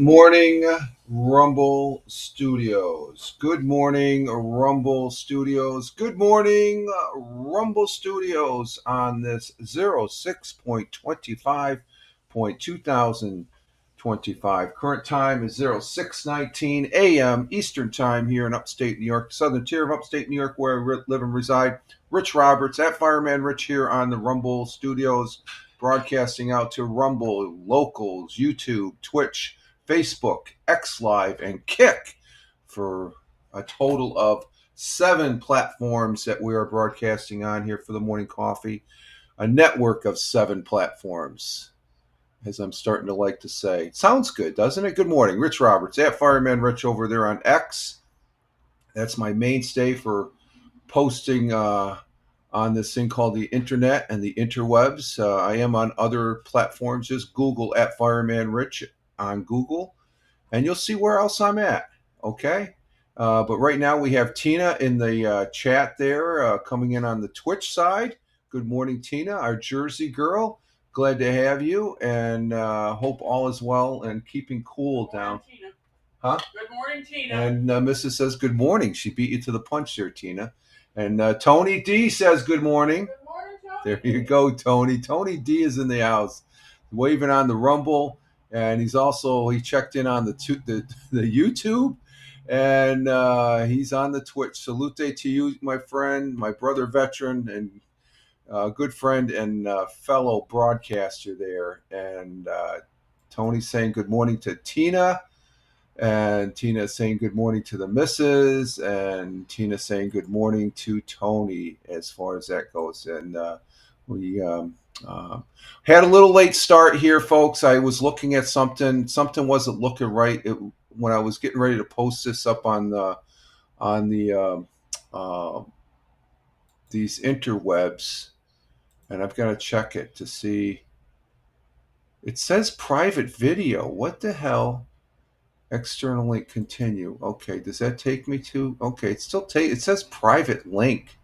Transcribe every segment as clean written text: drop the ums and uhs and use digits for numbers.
morning, Rumble Studios. Good morning, Rumble Studios. Good morning, Rumble Studios on this 06.25.2025. Current time is 06:19 a.m. Eastern Time here in upstate New York, southern tier of upstate New York, where I live and reside. Rich Roberts at Fireman Rich here on the Rumble Studios, broadcasting out to Rumble, Locals, YouTube, Twitch, Facebook, X Live, and Kick for a total of 7 platforms that we are broadcasting on here for the morning coffee. A network of 7 platforms, as I'm starting to like to say. Sounds good, doesn't it? Good morning. Rich Roberts at Fireman Rich over there on X. That's my mainstay for posting on this thing called the internet and the interwebs. I am on other platforms. Just Google at Fireman Rich on Google, and you'll see where else I'm at. Okay. But right now we have Tina in the chat there, coming in on the Twitch side. Good morning, Tina, our Jersey girl. Glad to have you, and hope all is well and keeping cool down. Tina. Huh? Good morning, Tina. And Mrs. says good morning. She beat you to the punch there, Tina. And Tony D says good morning. Good morning, Tony. There you go, Tony. Tony D is in the house, waving on the Rumble, and he checked in on the YouTube, and he's on the Twitch. Salute to you, my friend, my brother veteran, and good friend and fellow broadcaster there. And Tony's saying good morning to Tina. And Tina saying good morning to the missus, and Tina saying good morning to Tony as far as that goes. And we had a little late start here, folks. I was looking at something. Something wasn't looking right when I was getting ready to post this up on the these interwebs, and I've got to check it to see. It says private video. What the hell? External link, continue. Okay, does that take me to? Okay, it says private link.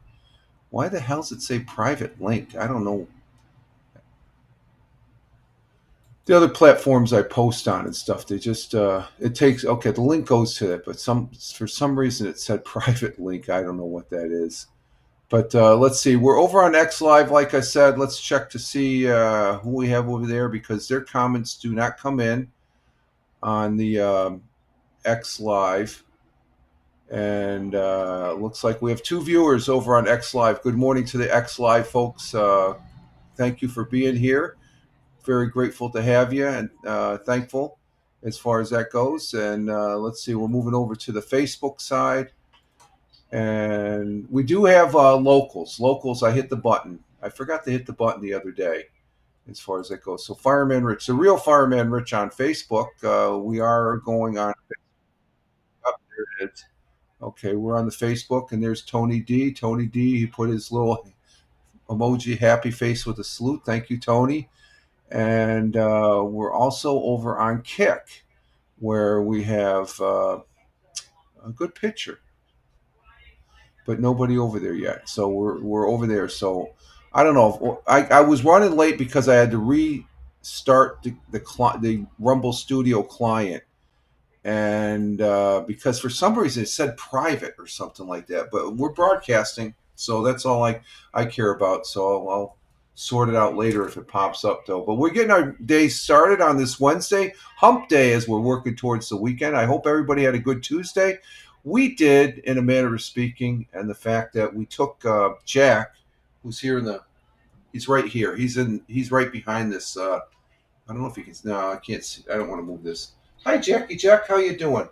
Why the hell does it say private link? I don't know. The other platforms I post on and stuff, they just it takes, okay, the link goes to it, but for some reason it said private link. I don't know what that is. But let's see. We're over on X Live, like I said. Let's check to see who we have over there, because their comments do not come in on the X Live. And looks like we have 2 viewers over on X Live. Good morning to the X Live folks. Thank you for being here. Very grateful to have you, and thankful as far as that goes. And let's see, we're moving over to the Facebook side. And we do have locals. Locals, I hit the button. I forgot to hit the button the other day as far as that goes. So Fireman Rich, the real Fireman Rich on Facebook. We are going on. Oh, there it is. Okay, we're on the Facebook, and there's Tony D. Tony D, he put his little emoji happy face with a salute. Thank you, Tony. And we're also over on Kick, where we have a good picture, but nobody over there yet. So we're over there. So I don't know. I was running late because I had to restart the Rumble Studio client. And because for some reason it said private or something like that, but we're broadcasting, so that's all I care about. So I'll sort it out later if it pops up, though. But we're getting our day started on this Wednesday, hump day, as we're working towards the weekend. I hope everybody had a good Tuesday. We did, in a manner of speaking, and the fact that we took Jack, who's here he's right here. He's right behind this. I don't know if you can. No, I can't see. I don't want to move this. Hi, Jackie. Jack, how you doing?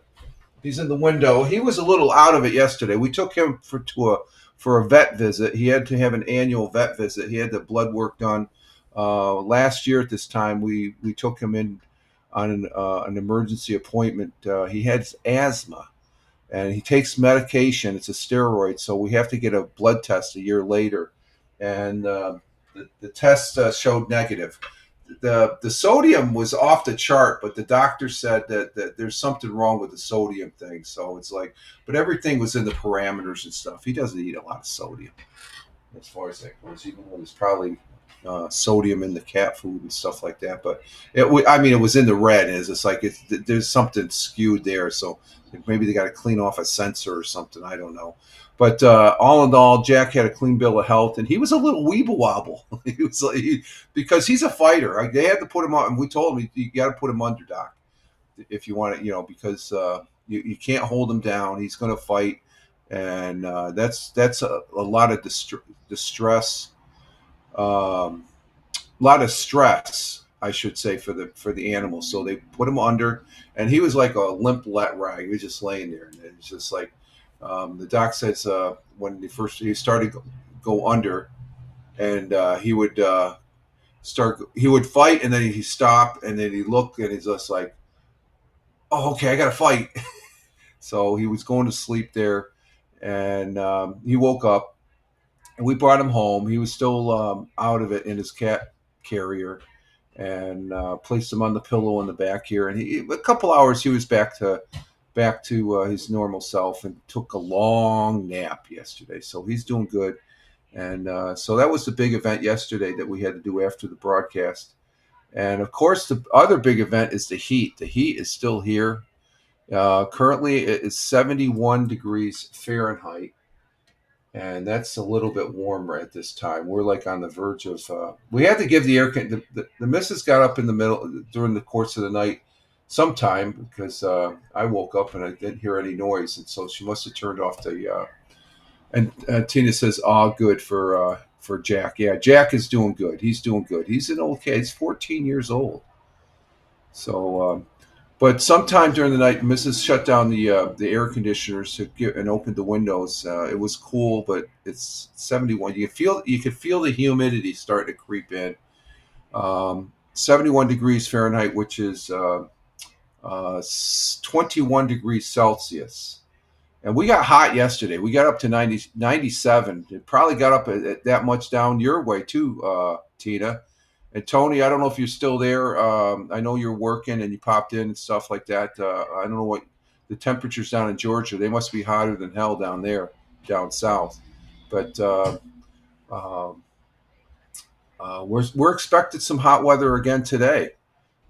He's in the window. He was a little out of it yesterday. We took him for a vet visit. He had to have an annual vet visit. He had the blood work done. Last year at this time, we took him in on an emergency appointment. He had asthma, and he takes medication. It's a steroid, so we have to get a blood test a year later. And the test showed negative. The sodium was off the chart, but the doctor said that there's something wrong with the sodium thing. So it's like, but everything was in the parameters and stuff. He doesn't eat a lot of sodium as far as that goes, even though there's probably sodium in the cat food and stuff like that. But it was in the red, and it's just like there's something skewed there. So maybe they got to clean off a sensor or something. I don't know. But all in all, Jack had a clean bill of health, and he was a little weeble wobble. He was like, because he's a fighter. They had to put him on, and we told him you got to put him under, Doc, if you want to, because you can't hold him down. He's going to fight, and that's a lot of distress. A lot of stress, I should say, for the animals. So they put him under, and he was like a limp let rag. He was just laying there, and it's just like the doc says when he started go under, and he would he would fight, and then he stop, and then he look, and he's just like, oh, okay, I got to fight. So he was going to sleep there, and he woke up, and we brought him home. He was still out of it in his cat carrier, and placed him on the pillow in the back here. And a couple hours, he was back to his normal self, and took a long nap yesterday. So he's doing good. And so that was the big event yesterday that we had to do after the broadcast. And of course, the other big event is the heat. The heat is still here. Currently, it is 71 degrees Fahrenheit. And that's a little bit warmer at this time. We're like on the verge of. We had to give the air. The missus got up in the middle during the course of the night, sometime, because I woke up and I didn't hear any noise, and so she must have turned off the. And Tina says, "Oh, good for Jack. Yeah, Jack is doing good. He's doing good. He's an old kid. He's 14 years old. So." But sometime during the night, Mrs. shut down the air conditioners and opened the windows. It was cool, but it's 71. You could feel the humidity starting to creep in. 71 degrees Fahrenheit, which is 21 degrees Celsius. And we got hot yesterday. We got up to 97. It probably got up at that much down your way too, Tina. And Tony, I don't know if you're still there. I know you're working and you popped in and stuff like that. I don't know what the temperatures down in Georgia. They must be hotter than hell down there, down south. But we're expected some hot weather again today,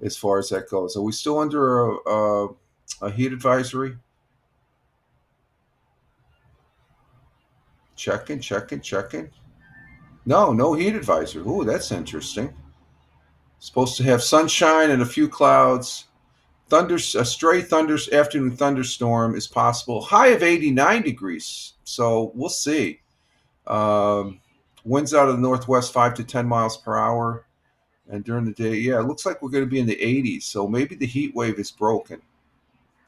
as far as that goes. Are we still under a heat advisory? Checking. No heat advisory. Ooh, that's interesting. Supposed to have sunshine and a few clouds. A stray afternoon thunderstorm is possible. High of 89 degrees. So we'll see. Winds out of the northwest 5 to 10 miles per hour. And during the day, yeah, it looks like we're going to be in the 80s. So maybe the heat wave is broken.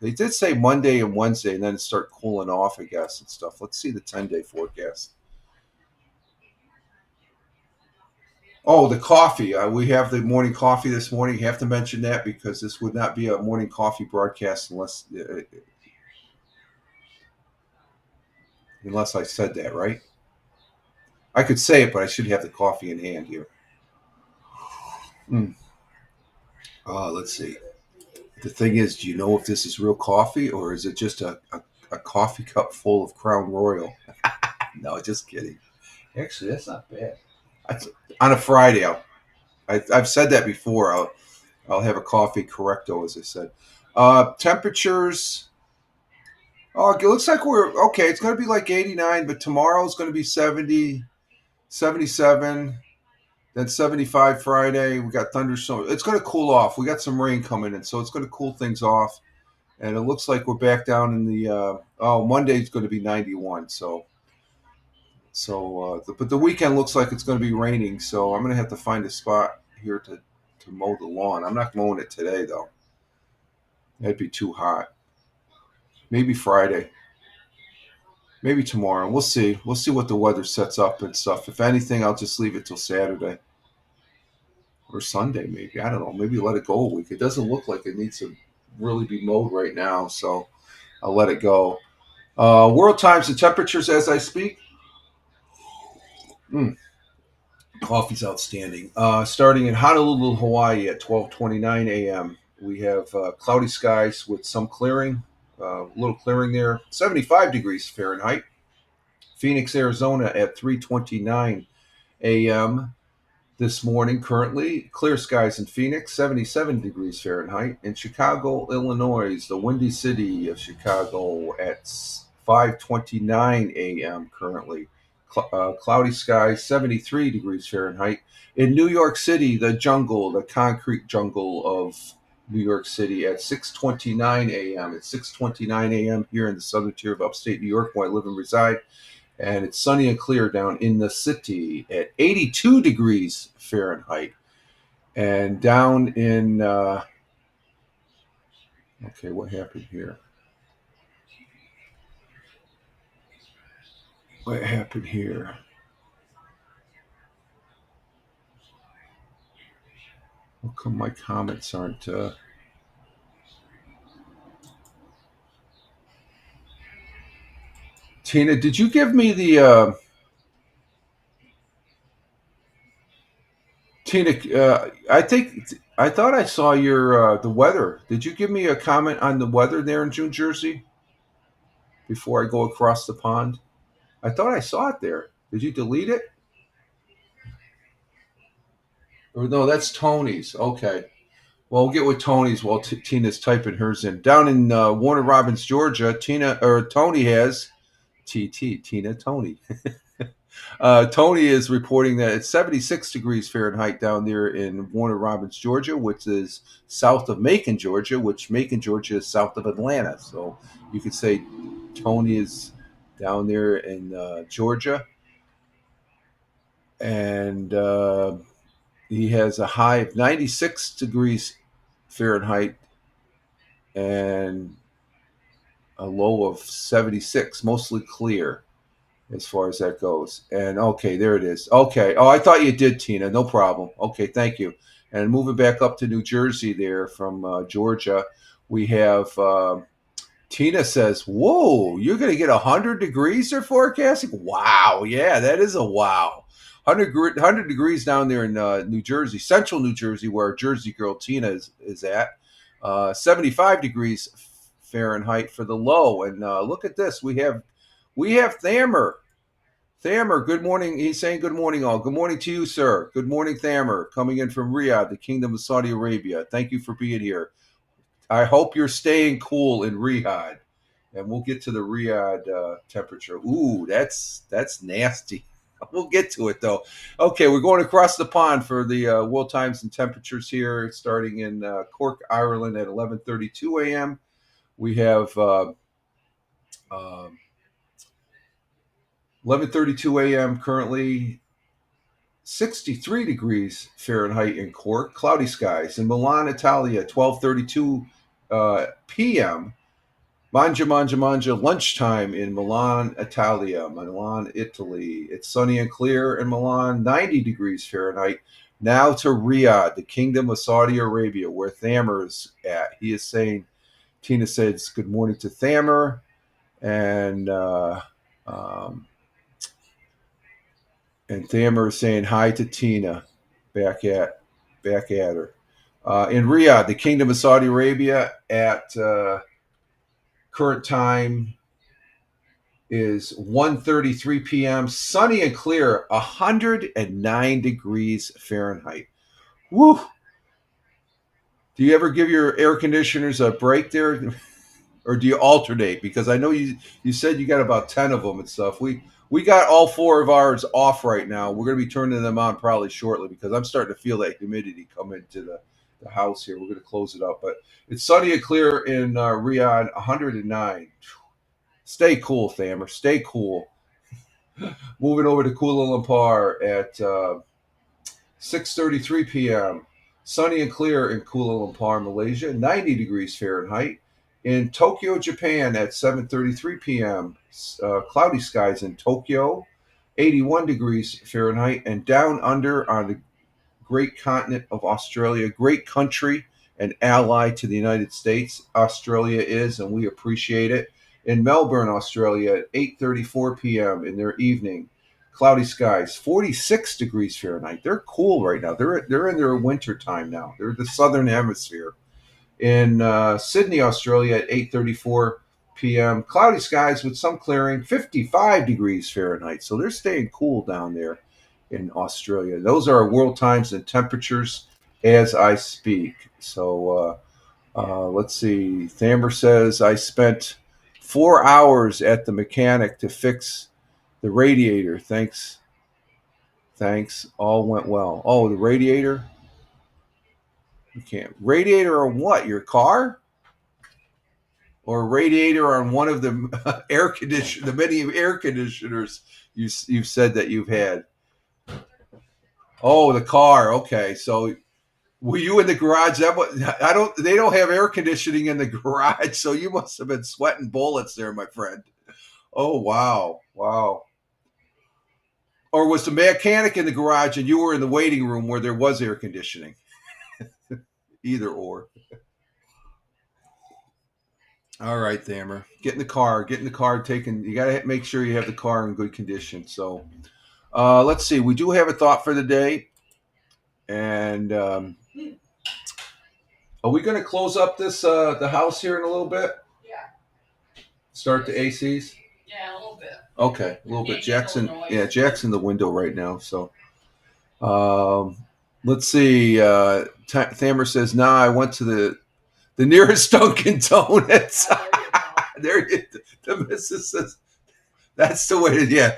They did say Monday and Wednesday, and then it start cooling off, I guess, and stuff. Let's see the 10-day forecast. Oh, the coffee. We have the morning coffee this morning. You have to mention that because this would not be a morning coffee broadcast unless I said that, right? I could say it, but I should have the coffee in hand here. Let's see. The thing is, do you know if this is real coffee or is it just a coffee cup full of Crown Royal? No, just kidding. Actually, that's not bad. On a Friday, I've said that before. I'll have a coffee correcto, as I said. Temperatures. Oh, it looks like we're okay. It's going to be like 89, but tomorrow is going to be 70, 77, then 75 Friday. We got thunderstorms. It's going to cool off. We got some rain coming in, so it's going to cool things off. And it looks like we're back down in the. Monday's going to be 91. But the weekend looks like it's going to be raining, so I'm going to have to find a spot here to mow the lawn. I'm not mowing it today, though. That'd be too hot. Maybe Friday. Maybe tomorrow. We'll see. We'll see what the weather sets up and stuff. If anything, I'll just leave it till Saturday. Or Sunday, maybe. I don't know. Maybe let it go a week. It doesn't look like it needs to really be mowed right now, so I'll let it go. World times and temperatures as I speak. Coffee's outstanding. Starting in Honolulu, Hawaii at 12:29 a.m. We have cloudy skies with some clearing, a little clearing there. 75 degrees Fahrenheit. Phoenix, Arizona at 3:29 a.m. this morning. Currently, clear skies in Phoenix, 77 degrees Fahrenheit. In Chicago, Illinois, the windy city of Chicago, at 5:29 a.m. currently. Cloudy skies, 73 degrees Fahrenheit. In New York City, the jungle, the concrete jungle of New York City, at 6:29 a.m. It's 6:29 a.m. here in the southern tier of upstate New York, where I live and reside, and it's sunny and clear down in the city at 82 degrees Fahrenheit. And down in, okay, what happened here? What happened here? How come my comments aren't? Tina, did you give me the Tina? I thought I saw your the weather. Did you give me a comment on the weather there in New Jersey before I go across the pond? I thought I saw it there. Did you delete it? Or no, that's Tony's. Okay. Well, we'll get with Tony's while Tina's typing hers in. Down in Warner Robins, Georgia, Tony has Tina Tony. Tony is reporting that it's 76 degrees Fahrenheit down there in Warner Robins, Georgia, which is south of Macon, Georgia, which Macon, Georgia is south of Atlanta. So you could say Tony is down there in Georgia. And he has a high of 96 degrees Fahrenheit and a low of 76, mostly clear as far as that goes. And okay, there it is. Okay. Oh, I thought you did, Tina. No problem. Okay, thank you. And moving back up to New Jersey there from Georgia, we have Tina says, "Whoa, you're going to get 100 degrees they're forecasting? Wow. Yeah, that is a wow. 100 degrees down there in New Jersey, central New Jersey, where Jersey girl Tina is at. 75 degrees Fahrenheit for the low. And look at this. We have Thamer. Thamer, good morning. He's saying good morning, all. Good morning to you, sir. Good morning, Thamer, coming in from Riyadh, the Kingdom of Saudi Arabia. Thank you for being here. I hope you're staying cool in Riyadh. And we'll get to the Riyadh temperature. Ooh, that's nasty. We'll get to it, though. Okay, we're going across the pond for the world times and temperatures here, starting in Cork, Ireland at 11:32 a.m. We have 11:32 a.m. currently, 63 degrees Fahrenheit in Cork, cloudy skies. In Milan, Italia, 12:32 p.m. Manja, lunchtime in Milan, Italia, Milan, Italy. It's sunny and clear in Milan, 90 degrees Fahrenheit. Now to Riyadh, the Kingdom of Saudi Arabia, where Thamer is at. He is saying, Tina says, good morning to Thamer. And Thamer is saying hi to Tina, back at her. In Riyadh, the Kingdom of Saudi Arabia, at current time is 1:33 p.m. Sunny and clear, 109 degrees Fahrenheit. Woo! Do you ever give your air conditioners a break there, or do you alternate? Because I know you said you got about 10 of them and stuff. We got all 4 of ours off right now. We're going to be turning them on probably shortly because I'm starting to feel that humidity come into the house here. We're going to close it up. But it's sunny and clear in Riyadh, 109. Stay cool, Thamer. Stay cool. Moving over to Kuala Lumpur at 6:33 p.m. Sunny and clear in Kuala Lumpur, Malaysia, 90 degrees Fahrenheit. In Tokyo, Japan, at 7:33 p.m., cloudy skies in Tokyo, 81 degrees Fahrenheit. And down under on the great continent of Australia, great country and ally to the United States, Australia is, and we appreciate it. In Melbourne, Australia, at 8:34 p.m. in their evening, cloudy skies, 46 degrees Fahrenheit. They're cool right now. They're in their winter time now. They're the southern hemisphere. In Sydney, Australia, at 8:34 p.m., cloudy skies with some clearing, 55 degrees Fahrenheit. So they're staying cool down there. in Australia. Those are world times and temperatures as I speak. So let's see. Thammer says I spent 4 hours at the mechanic to fix the radiator. Thanks. Thanks. All went well. Oh, the radiator? You can't. Radiator on what? Your car? Or a radiator on one of the the many air conditioners you've said that you've had? Oh, the car. Okay. So were you in the garage? I don't. They don't have air conditioning in the garage, so you must have been sweating bullets there, my friend. Oh wow, wow. Or was the mechanic in the garage and you were in the waiting room where there was air conditioning? Either or. All right, Thammer. Get in the car. Get in the car. Taking. You got to make sure you have the car in good condition. So, let's see. We do have a thought for the day, and are we going to close up this the house here in a little bit? Yeah. Start the ACs. Yeah, a little bit. Okay, a little bit. Jackson. Yeah, Jack's in the window right now. So, let's see. Thammer says, "Nah, I went to the nearest Dunkin' Donuts." There, the missus says, "That's the way to, yeah.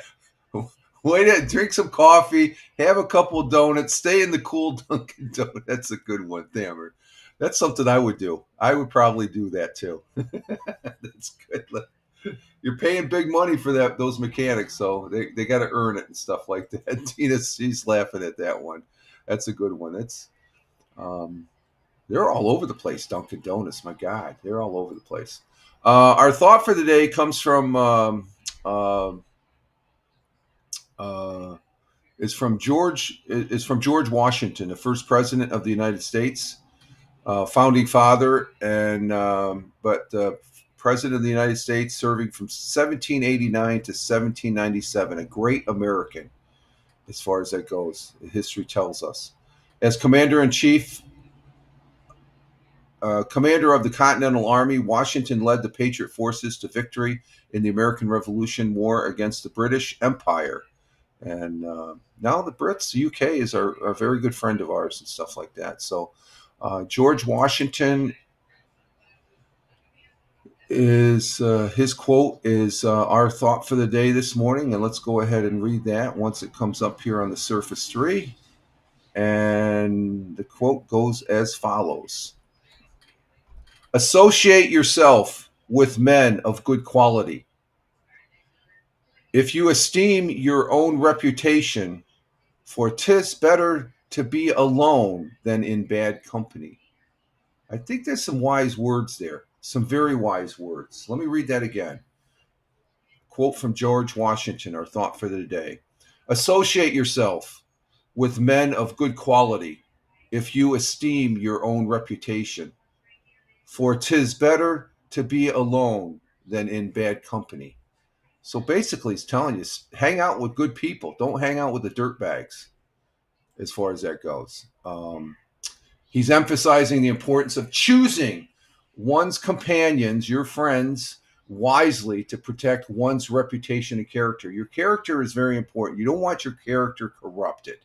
Wait to drink some coffee, have a couple of donuts, stay in the cool Dunkin' Donuts." That's a good one, Thammer. That's something I would do. I would probably do that too. That's good. You're paying big money for those mechanics, so they got to earn it and stuff like that. Tina, she's laughing at that one. That's a good one. They're all over the place, Dunkin' Donuts. My God, they're all over the place. Our thought for the day comes from is from George Washington, the first president of the United States, founding father, and but president of the United States, serving from 1789 to 1797. A great American, as far as that goes. History tells us. As commander in chief. Commander of the Continental Army, Washington led the Patriot forces to victory in the American Revolution War against the British Empire. And now the Brits, the UK, is a very good friend of ours and stuff like that. So George Washington is his quote is our thought for the day this morning. And let's go ahead and read that once it comes up here on the Surface 3. And the quote goes as follows. Associate yourself with men of good quality. If you esteem your own reputation, for 'tis better to be alone than in bad company. I think there's some wise words there, some very wise words. Let me read that again. Quote from George Washington, our thought for the day. Associate yourself with men of good quality if you esteem your own reputation. For 'tis better to be alone than in bad company. So basically, he's telling you, hang out with good people. Don't hang out with the dirtbags, as far as that goes. He's emphasizing the importance of choosing one's companions, your friends, wisely to protect one's reputation and character. Your character is very important. You don't want your character corrupted.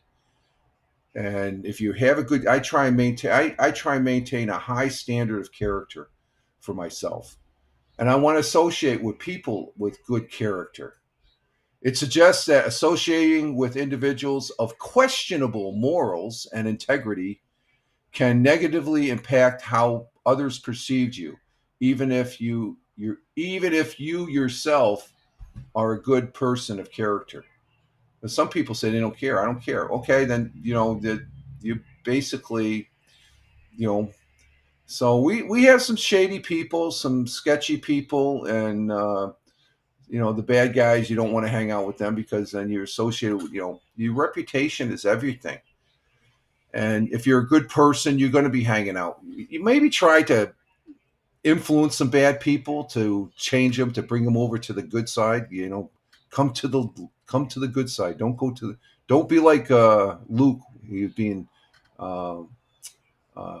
And if you have a good, I try and maintain a high standard of character for myself. And I want to associate with people with good character. It suggests that associating with individuals of questionable morals and integrity can negatively impact how others perceive you, even if you yourself are a good person of character. But some people say they don't care. I don't care. Okay, then you basically, you know. So we have some shady people, some sketchy people, and the bad guys. You don't want to hang out with them because then you're associated with your reputation is everything. And if you're a good person, you're going to be hanging out. You maybe try to influence some bad people to change them, to bring them over to the good side. Come to the good side. Don't be like Luke. He's being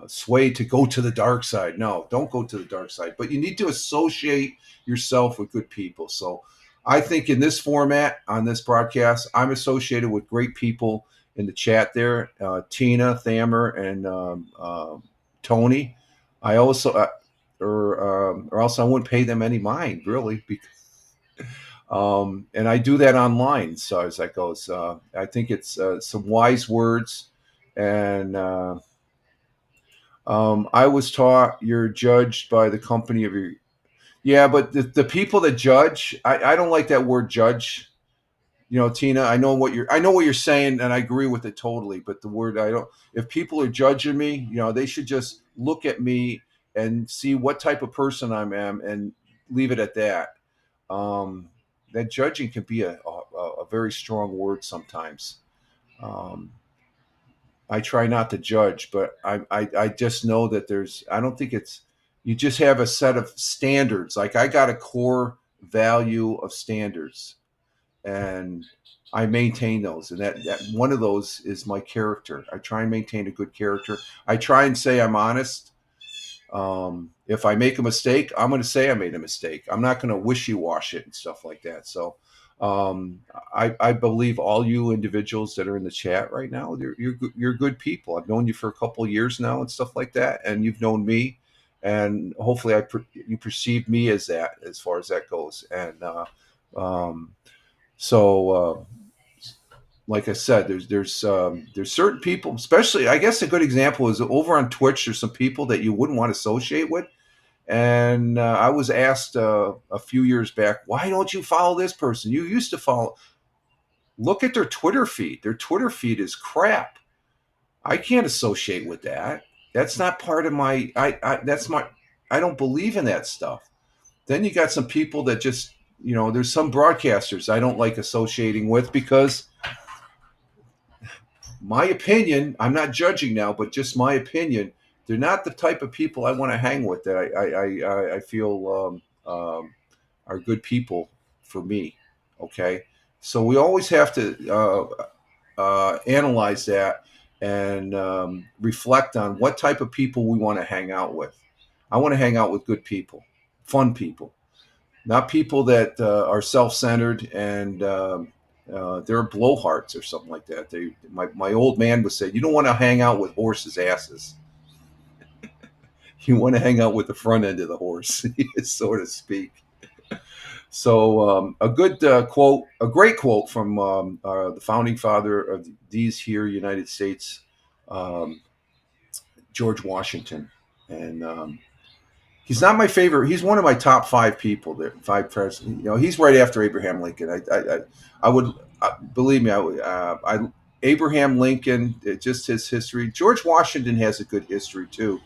swayed to go to the dark side. No, don't go to the dark side. But you need to associate yourself with good people. So I think in this format on this broadcast, I'm associated with great people in the chat there, Tina, Thamer, and Tony. I also, or else I wouldn't pay them any mind, really, because and I do that online. So as that goes, I think it's some wise words, and I was taught you're judged by the company of your. Yeah, but the people that judge, I don't like that word judge. You know, Tina, I know what you're saying, and I agree with it totally. But the word I don't. If people are judging me, they should just look at me and see what type of person I am, and leave it at that. Um, that judging can be a very strong word sometimes. Um, I try not to judge, but I just know that I don't think it's, you just have a set of standards. Like I got a core value of standards, and I maintain those. And that one of those is my character. I try and maintain a good character. I try and say I'm honest. If I make a mistake, I'm going to say I made a mistake. I'm not going to wishy-wash it and stuff like that. So I believe all you individuals that are in the chat right now, you're good people. I've known you for a couple of years now and stuff like that, and you've known me, and hopefully you perceive me as that, as far as that goes. And um, so like I said, there's certain people, especially I guess a good example is over on Twitch. There's some people that you wouldn't want to associate with, and I was asked a few years back, why don't you follow this person? You used to follow. Look at their Twitter feed. Their Twitter feed is crap. I can't associate with that. That's not part of my. That's my. I don't believe in that stuff. Then you got some people that just, there's some broadcasters I don't like associating with because my opinion, I'm not judging now, but just my opinion, they're not the type of people I want to hang with that I feel are good people for me. Okay. So we always have to analyze that and reflect on what type of people we want to hang out with. I want to hang out with good people, fun people, not people that are self-centered and they're blowhards or something like that. My old man would say, you don't want to hang out with horses' asses. You want to hang out with the front end of the horse, so to speak. So a good quote, a great quote from the founding father of these here United States, um, George Washington. And he's not my favorite. He's one of my top five people. That five presidents. He's right after Abraham Lincoln. I would believe me. Abraham Lincoln, just his history. George Washington has a good history too,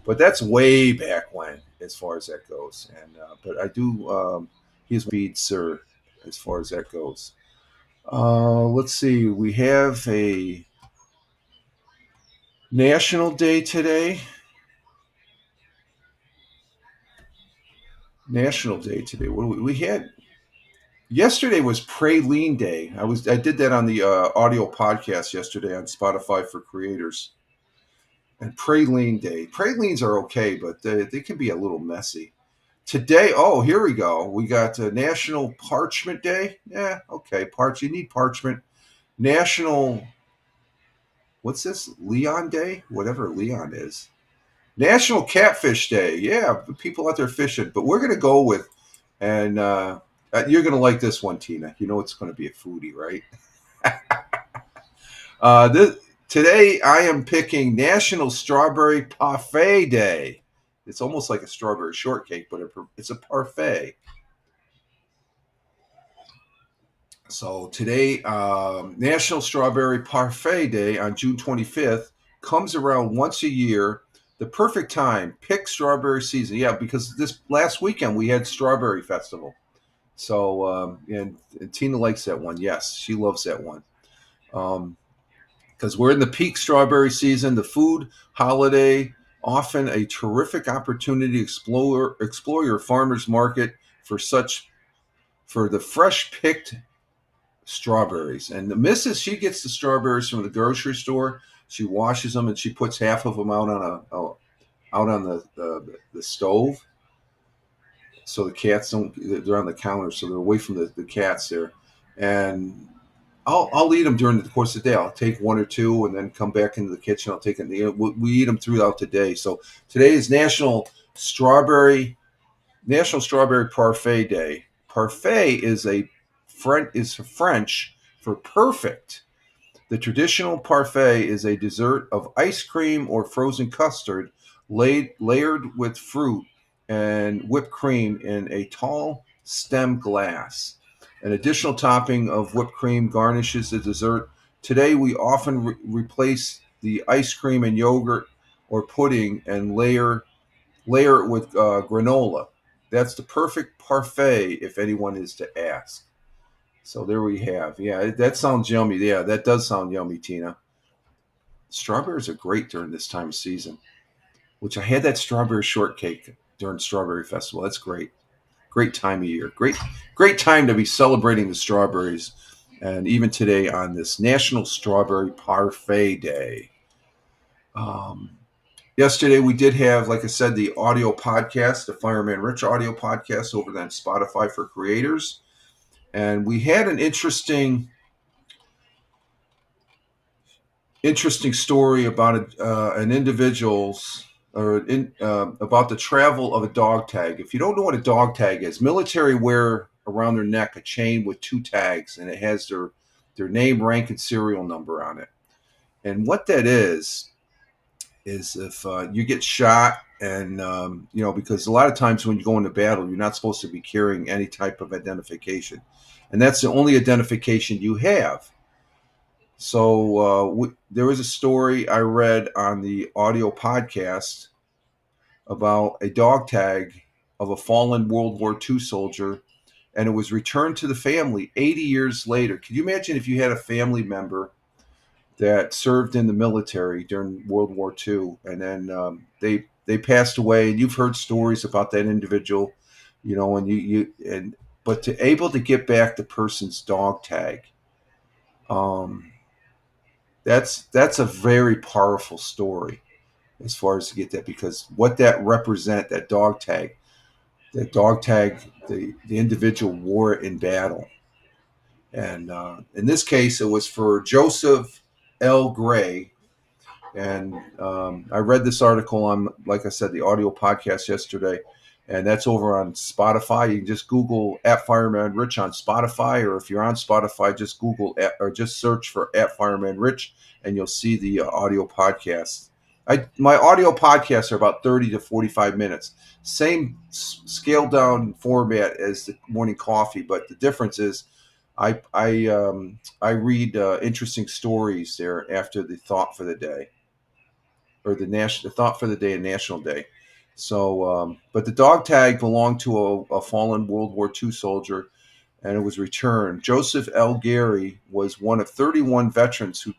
but that's way back when, as far as that goes. And but I do. He's beat Sir, as far as that goes. Let's see. We have a National Day today. National Day today. What we had yesterday was Praline Day. I did that on the audio podcast yesterday on Spotify for Creators. And Praline Day. Pralines are okay, but they can be a little messy. Today, oh, here we go. We got National Parchment Day. Yeah, okay. You need parchment. National, what's this? Leon Day? Whatever Leon is. National Catfish Day. Yeah, people out there fishing. But we're going to go with, and you're going to like this one, Tina. You know it's going to be a foodie, right? Today, I am picking National Strawberry Parfait Day. It's almost like a strawberry shortcake, but it's a parfait. So today, National Strawberry Parfait Day on June 25th comes around once a year. The perfect time, pick strawberry season. Yeah, because this last weekend we had Strawberry Festival. So, and Tina likes that one. Yes, she loves that one. Because we're in the peak strawberry season, the food holiday, often a terrific opportunity to explore your farmer's market for the fresh picked strawberries. And the missus, she gets the strawberries from the grocery store. She washes them and she puts half of them out on the stove. so the cats don't. They're on the counter, so they're away from the cats there. And I'll eat them during the course of the day. I'll take one or two and then come back into the kitchen. I'll take it. We eat them throughout the day. So today is Strawberry Parfait Day. Parfait is French for perfect. The traditional parfait is a dessert of ice cream or frozen custard layered with fruit and whipped cream in a tall stem glass. An additional topping of whipped cream garnishes the dessert. Today, we often replace the ice cream and yogurt or pudding and layer it with granola. That's the perfect parfait, if anyone is to ask. So there we have. Yeah, that sounds yummy. Yeah, that does sound yummy, Tina. Strawberries are great during this time of season, which I had that strawberry shortcake during Strawberry Festival. That's great. Great time of year. Great time to be celebrating the strawberries. And even today on this National Strawberry Parfait Day. Yesterday we did have, like I said, the audio podcast, the Fireman Rich audio podcast over on Spotify for creators. And we had an interesting story about an individual's about the travel of a dog tag. If you don't know what a dog tag is, military wear around their neck a chain with two tags, and it has their name, rank, and serial number on it. And what that is if you get shot, and because a lot of times when you go into battle, you're not supposed to be carrying any type of identification, and that's the only identification you have. So there was a story I read on the audio podcast about a dog tag of a fallen World War II soldier, and it was returned to the family 80 years later. Can you imagine if you had a family member that served in the military during World War II, and then they passed away, and you've heard stories about that individual, but to able to get back the person's dog tag. That's a very powerful story as far as to get that, because what that represent, that dog tag, the individual wore it in battle. And in this case, it was for Joseph L. Gray. And I read this article on, like I said, the audio podcast yesterday, and that's over on Spotify. You can just Google @Fireman Rich on Spotify, or if you're on Spotify, just Google or just search for @Fireman Rich, and you'll see the audio podcast. My audio podcasts are about 30 to 45 minutes. Same scaled down format as the morning coffee, but the difference is I read interesting stories there after the thought for the day, or the thought for the day and National Day. So, but the dog tag belonged to a fallen World War II soldier, and it was returned. Joseph L. Gary was one of 31 veterans who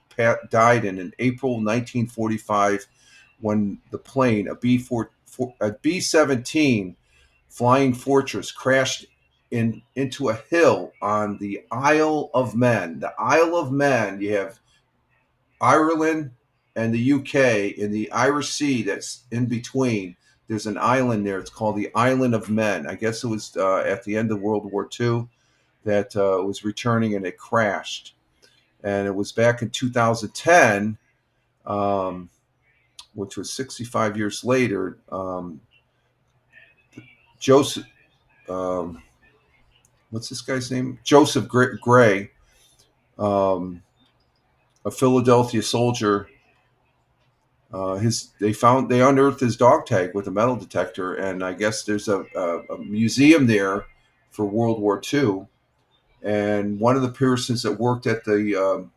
died in April 1945 when the plane, a B-17 Flying Fortress, crashed into a hill on the Isle of Man. The Isle of Man, you have Ireland and the UK in the Irish Sea that's in between. There's an island there. It's called the Island of Men. I guess it was at the end of World War II that was returning, and it crashed. And it was back in 2010, which was 65 years later. Joseph, what's this guy's name? Joseph Gray, a Philadelphia soldier. They unearthed his dog tag with a metal detector, and I guess there's a museum there for World War II. And one of the persons that worked at the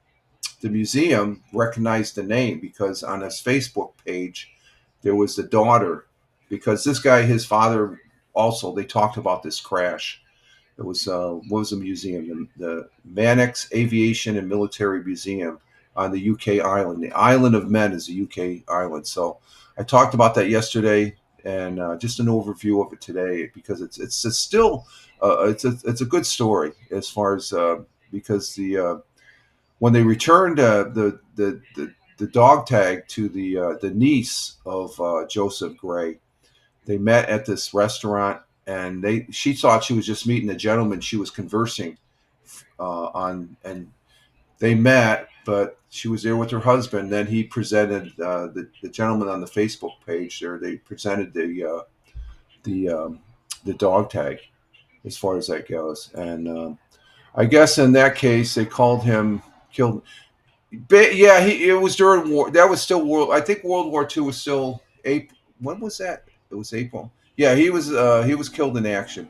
museum recognized the name, because on his Facebook page there was the daughter. Because this guy, his father, also, they talked about this crash. It was what was the museum? The Mannix Aviation and Military Museum on the UK island. The Island of Men is a UK island. So I talked about that yesterday, and just an overview of it today, because it's still it's a good story as far as because when they returned the dog tag to the niece of Joseph Gray, they met at this restaurant, and she thought she was just meeting a gentleman she was conversing on, and they met, but she was there with her husband. Then he presented the gentleman on the Facebook page there. They presented the the dog tag as far as that goes, and I guess in that case they called him killed. But yeah, it was during war. That was still world. I think World War II was still April. When was that? It was April. Yeah, he was killed in action.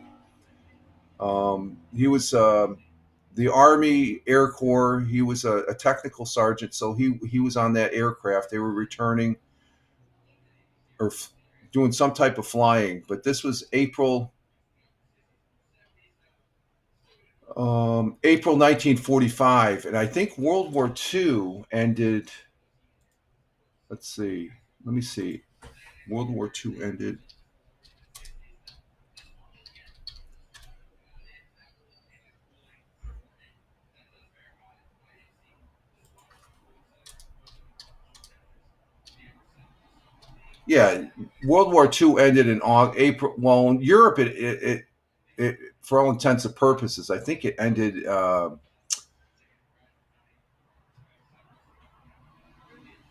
He was the Army Air Corps. He was a technical sergeant, so he was on that aircraft. They were returning or doing some type of flying. But this was April 1945, and I think World War II ended. Let's see. Let me see. World War II ended. Yeah, World War II ended in April. Well, in Europe, it for all intents and purposes, I think it ended.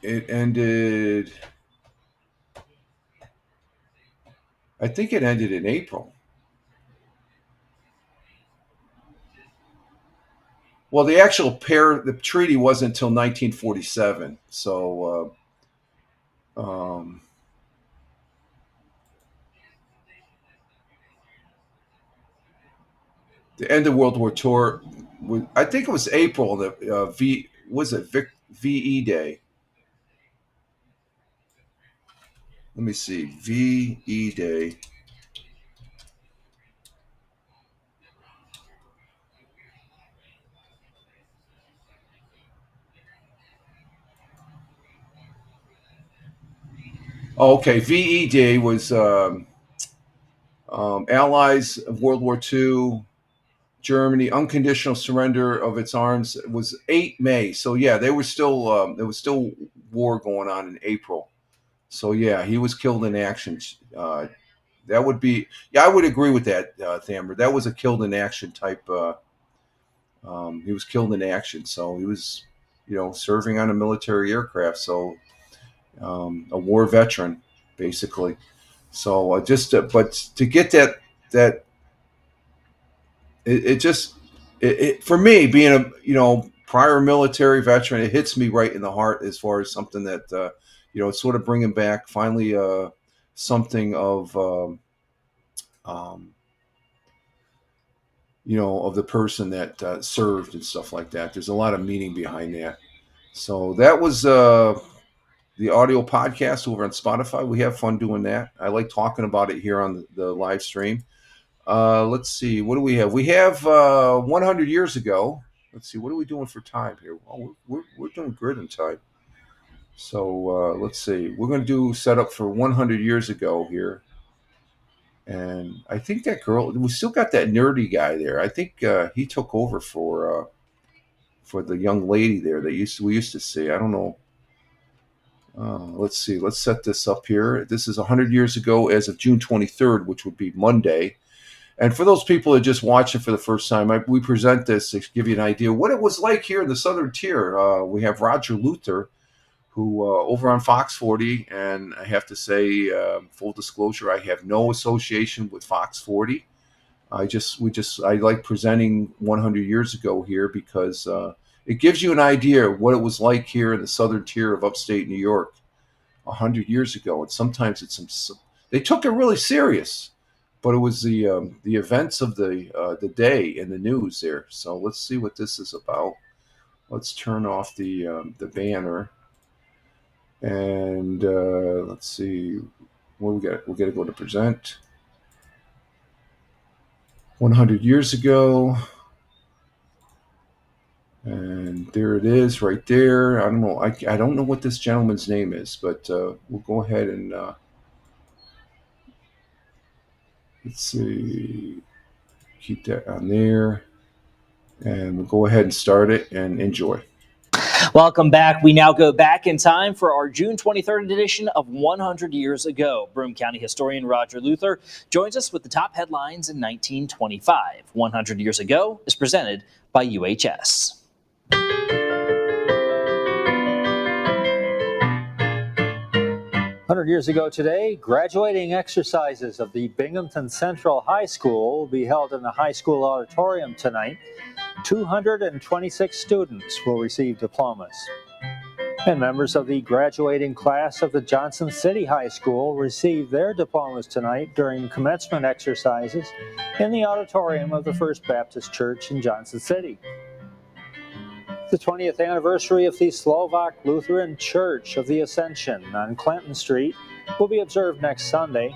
It ended. I think it ended in April. Well, the treaty wasn't until 1947. So, the end of World War Tour, I think it was April. The was it VE Day? Let me see, VE Day. Oh, okay, VE Day was Allies of World War II. Germany unconditional surrender of its arms was 8 May. So yeah, they were still there was still war going on in April. So yeah, he was killed in action. That would be yeah, I would agree with that, Thammer. That was a killed in action type. He was killed in action, so he was serving on a military aircraft. So a war veteran, basically. So but to get that it just for me being a prior military veteran, it hits me right in the heart as far as something that it's sort of bringing back finally something of um, of the person that served and stuff like that. There's a lot of meaning behind that. So that was the audio podcast over on Spotify. We have fun doing that. I like talking about it here on the live stream. Let's see. What do we have? We have 100 years ago. Let's see. What are we doing for time here? Oh, we're doing good in time. So let's see. We're going to do setup for 100 years ago here. And I think that girl, we still got that nerdy guy there. I think he took over for the young lady there that we used to see. I don't know. Let's see. Let's set this up here. This is 100 years ago as of June 23rd, which would be Monday. And for those people that just watch it for the first time, we present this to give you an idea what it was like here in the Southern Tier. We have Roger Luther, who over on Fox 40, and I have to say, full disclosure, I have no association with Fox 40. I like presenting 100 years ago here because it gives you an idea of what it was like here in the Southern Tier of upstate New York 100 years ago. And sometimes they took it really serious. But it was the events of the day in the news there. So let's see what this is about. Let's turn off the banner, and let's see what we got. We got to go to present. 100 years ago, and there it is, right there. I don't know. I don't know what this gentleman's name is, but we'll go ahead and let's see. Keep that on there. And we'll go ahead and start it and enjoy. Welcome back. We now go back in time for our June 23rd edition of 100 Years Ago. Broome County historian Roger Luther joins us with the top headlines in 1925. 100 Years Ago is presented by UHS. 100 years ago today, graduating exercises of the Binghamton Central High School will be held in the high school auditorium tonight. 226 students will receive diplomas. And members of the graduating class of the Johnson City High School received their diplomas tonight during commencement exercises in the auditorium of the First Baptist Church in Johnson City. The 20th anniversary of the Slovak Lutheran Church of the Ascension on Clinton Street will be observed next Sunday.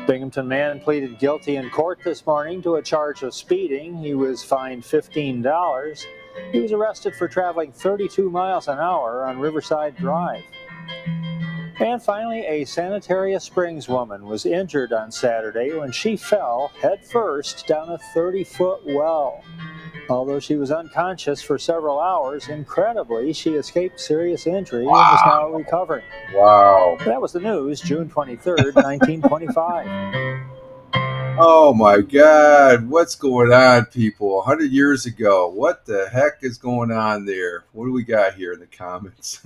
Binghamton man pleaded guilty in court this morning to a charge of speeding. He was fined $15. He was arrested for traveling 32 miles an hour on Riverside Drive. And finally, a Sanitaria Springs woman was injured on Saturday when she fell headfirst down a 30-foot well. Although she was unconscious for several hours, incredibly, she escaped serious injury and is now recovering. Wow. That was the news, June 23rd, 1925. Oh my God, what's going on, people? 100 years ago, what the heck is going on there? What do we got here in the comments?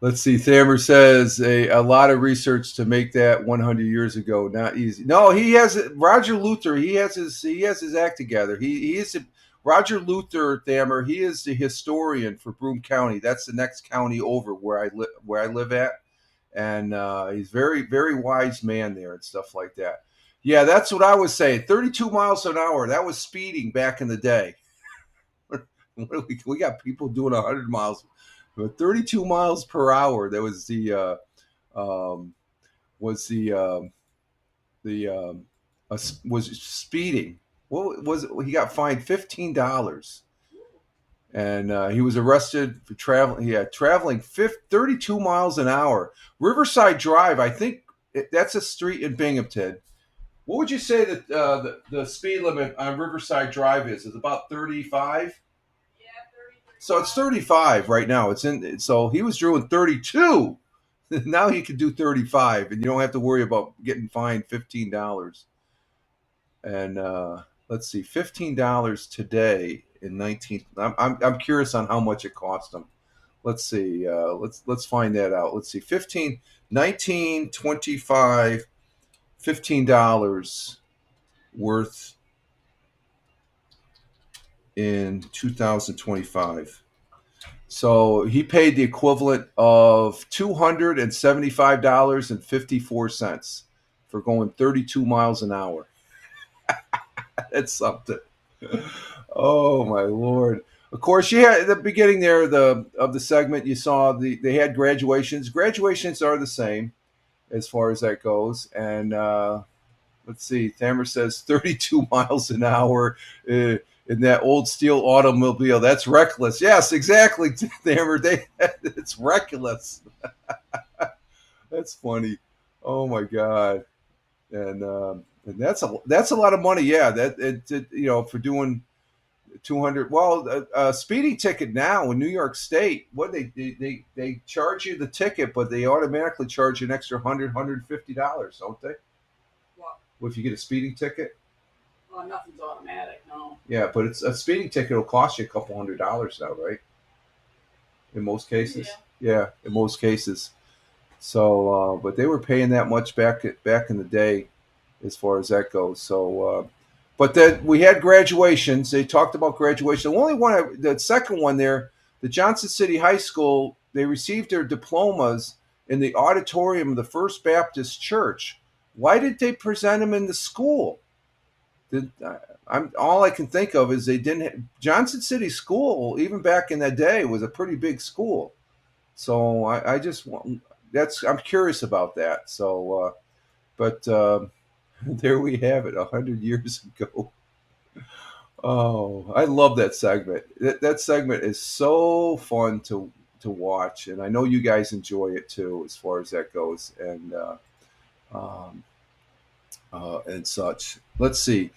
Let's see. Thamer says a lot of research to make that 100 years ago not easy. No, he has Roger Luther. He has his act together. He is Roger Luther, Thamer. He is the historian for Broome County. That's the next county over where I live at, and he's very, very wise man there and stuff like that. Yeah, that's what I was saying. 32 miles an hour. That was speeding back in the day. We got people doing 100 miles. But 32 miles per hour. That was was speeding. What was it? He got fined $15, and he was arrested for traveling. Yeah, traveling 32 miles an hour. Riverside Drive. I think that's a street in Binghamton. What would you say that the speed limit on Riverside Drive is? Is about 35? So it's 35 right now. So he was doing 32. Now he can do 35, and you don't have to worry about getting fined $15. And let's see, $15 today in 19. I'm curious on how much it cost him. Let's see. Let's find that out. Let's see. 1925, $15 worth in 2025. So he paid the equivalent of $275.54 for going 32 miles an hour. That's something. Oh my Lord. Of course, at the beginning there of the segment, you saw they had graduations. Graduations are the same as far as that goes. And let's see, Thamer says 32 miles an hour in that old steel automobile. That's reckless. Yes, exactly, Thamer. It's reckless. That's funny. Oh my God. And that's a lot of money. Yeah, for doing 200. Well, a speeding ticket now in New York State, what they charge you the ticket, but they automatically charge you an extra $150, don't they? What? Well, if you get a speeding ticket. Well, nothing's automatic, no. Yeah, but it's a speeding ticket will cost you a couple $100 now, right? In most cases. Yeah, in most cases. So, but they were paying that much back in the day, as far as that goes. So, but then we had graduations. They talked about graduation. The second one there, the Johnson City High School, they received their diplomas in the auditorium of the First Baptist Church. Why did they present them in the school? All I can think of is they didn't. Johnson City School, even back in that day, was a pretty big school. So I'm curious about that. So, but there we have it, 100 years ago. Oh, I love that segment. That segment is so fun to watch, and I know you guys enjoy it too, as far as that goes, and such. Let's see.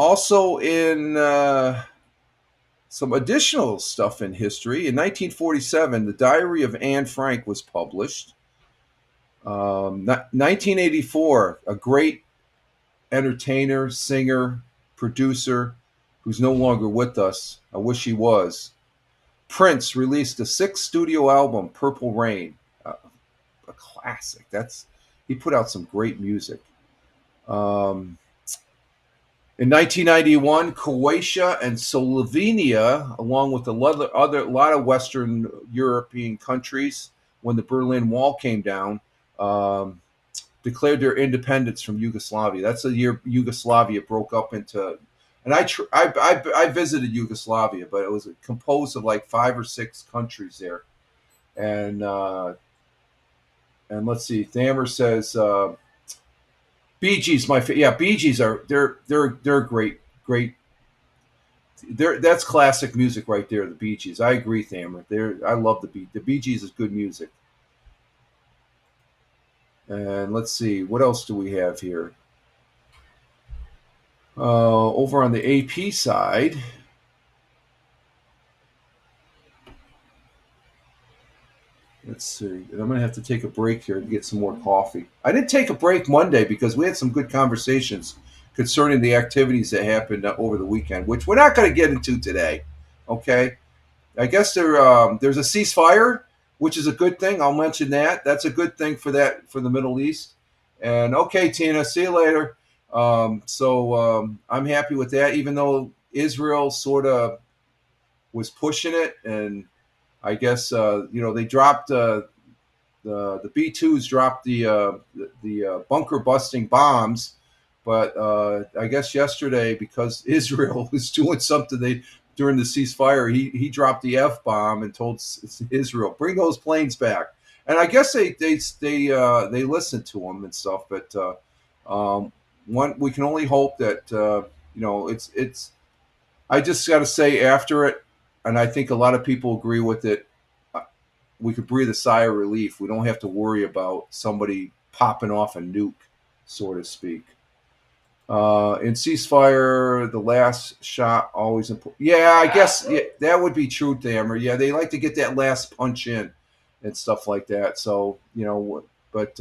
Also, in some additional stuff in history, in 1947, The Diary of Anne Frank was published. 1984, a great entertainer, singer, producer who's no longer with us. I wish he was. Prince released a 6th studio album, Purple Rain, a classic. He put out some great music. In 1991, Croatia and Slovenia, along with a lot of Western European countries, when the Berlin Wall came down, declared their independence from Yugoslavia. That's the year Yugoslavia broke up into. And I visited Yugoslavia, but it was composed of like 5 or 6 countries there. And let's see, Thamer says Bee Gees, Bee Gees they're great. That's classic music right there. The Bee Gees, I agree, Thamer. I love the Bee Gees is good music. And let's see, what else do we have here? Over on the AP side, let's see. I'm going to have to take a break here to get some more coffee. I didn't take a break Monday because we had some good conversations concerning the activities that happened over the weekend, which we're not going to get into today. Okay. I guess there's a ceasefire, which is a good thing. I'll mention that. That's a good thing for the Middle East. And okay, Tina, see you later. So I'm happy with that, even though Israel sort of was pushing it, and I guess they dropped the B-2s dropped the bunker busting bombs, but I guess yesterday, because Israel was doing something during the ceasefire, he dropped the F-bomb and told Israel, bring those planes back. And I guess they listened to him and stuff, but we can only hope that it's. I just got to say, after it, and I think a lot of people agree with it, we could breathe a sigh of relief. We don't have to worry about somebody popping off a nuke, so to speak. In ceasefire, the last shot always important. Yeah, I guess that would be true, Thamer. Yeah, they like to get that last punch in and stuff like that. So, but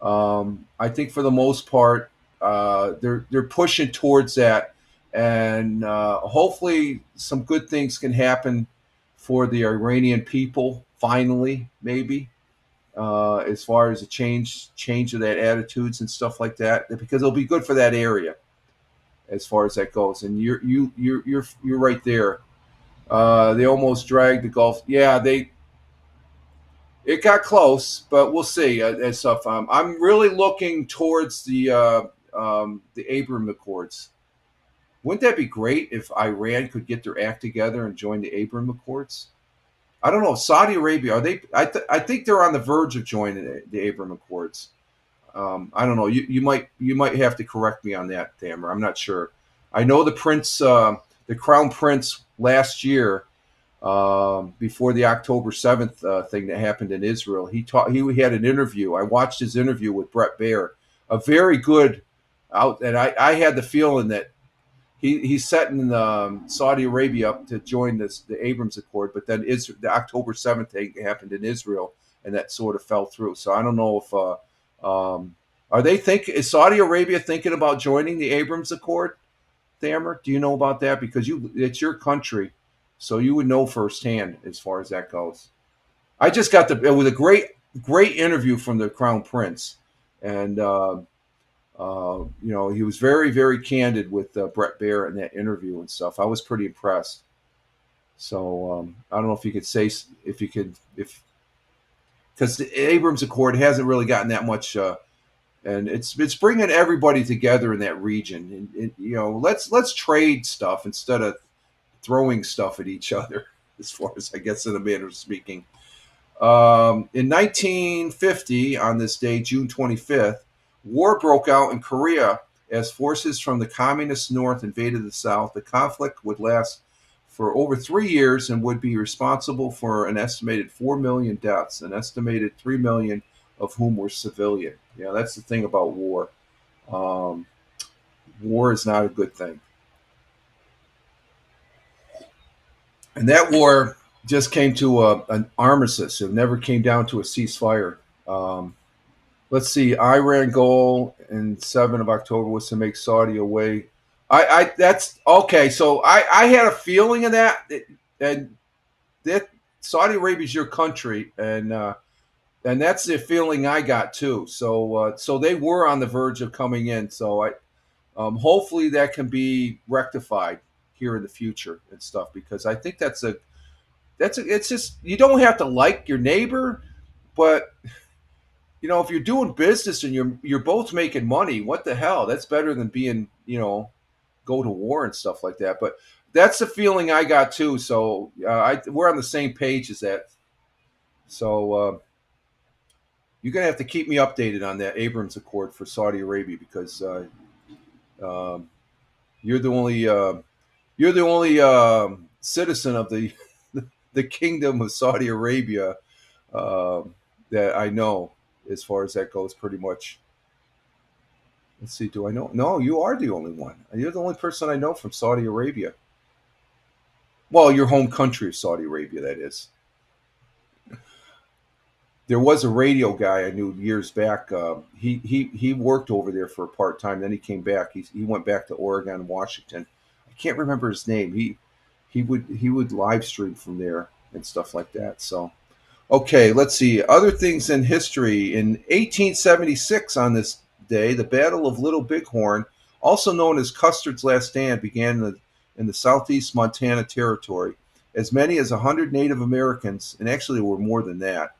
I think for the most part, they're pushing towards that, and hopefully some good things can happen for the Iranian people finally, maybe, as far as a change of that attitudes and stuff like that, because it'll be good for that area as far as that goes. And you're right there. They almost dragged the Gulf. Yeah, it got close, but we'll see and stuff. I'm really looking towards the Abraham Accords. Wouldn't that be great if Iran could get their act together and join the Abraham Accords? I don't know. Saudi Arabia, are they? I think they're on the verge of joining the Abraham Accords. I don't know. You might have to correct me on that, Thamer. I'm not sure. I know the Crown Prince last year, before the October 7th thing that happened in Israel, he had an interview. I watched his interview with Brett Baer, a very good and I had the feeling that he's setting Saudi Arabia up to join the Abrams Accord, but then the October 7th thing happened in Israel, and that sort of fell through. So I don't know if is Saudi Arabia thinking about joining the Abrams Accord, Thamer? Do you know about that? Because it's your country, so you would know firsthand as far as that goes. I just got it was a great interview from the Crown Prince, and he was very, very candid with Brett Baer in that interview and stuff. I was pretty impressed. So I don't know if you could say because the Abrams Accord hasn't really gotten that much, and it's bringing everybody together in that region. And let's trade stuff instead of throwing stuff at each other, as far as I guess in a manner of speaking. In 1950, on this day, June 25th, war broke out in Korea as forces from the communist north invaded the south. The conflict would last for over 3 years and would be responsible for an estimated 4 million deaths, an estimated 3 million of whom were civilian. That's the thing about war. War is not a good thing. And that war just came to an armistice. It never came down to a ceasefire. Let's see, Iran goal in 7 of October was to make Saudi away. That's okay. So I had a feeling of that, and that Saudi Arabia is your country, and that's the feeling I got too. So they were on the verge of coming in. So hopefully that can be rectified here in the future and stuff, because I think it's just, you don't have to like your neighbor, but if you're doing business and you're both making money, what the hell? That's better than being, go to war and stuff like that. But that's the feeling I got too. So we're on the same page as that. So you're gonna have to keep me updated on that Abrams Accord for Saudi Arabia, because you're the only citizen of the Kingdom of Saudi Arabia that I know, as far as that goes, pretty much. Let's see, do I know? No, you are the only one. You're the only person I know from Saudi Arabia. Well, your home country of Saudi Arabia, that is. There was a radio guy I knew years back. He worked over there for a part time. Then he came back. He went back to Oregon, Washington. I can't remember his name. He would live stream from there and stuff like that. So, okay, let's see other things in history. In 1876, on this day, the Battle of Little Bighorn, also known as Custer's Last Stand, began in the southeast Montana Territory. As many as 100 Native Americans, and actually there were more than that.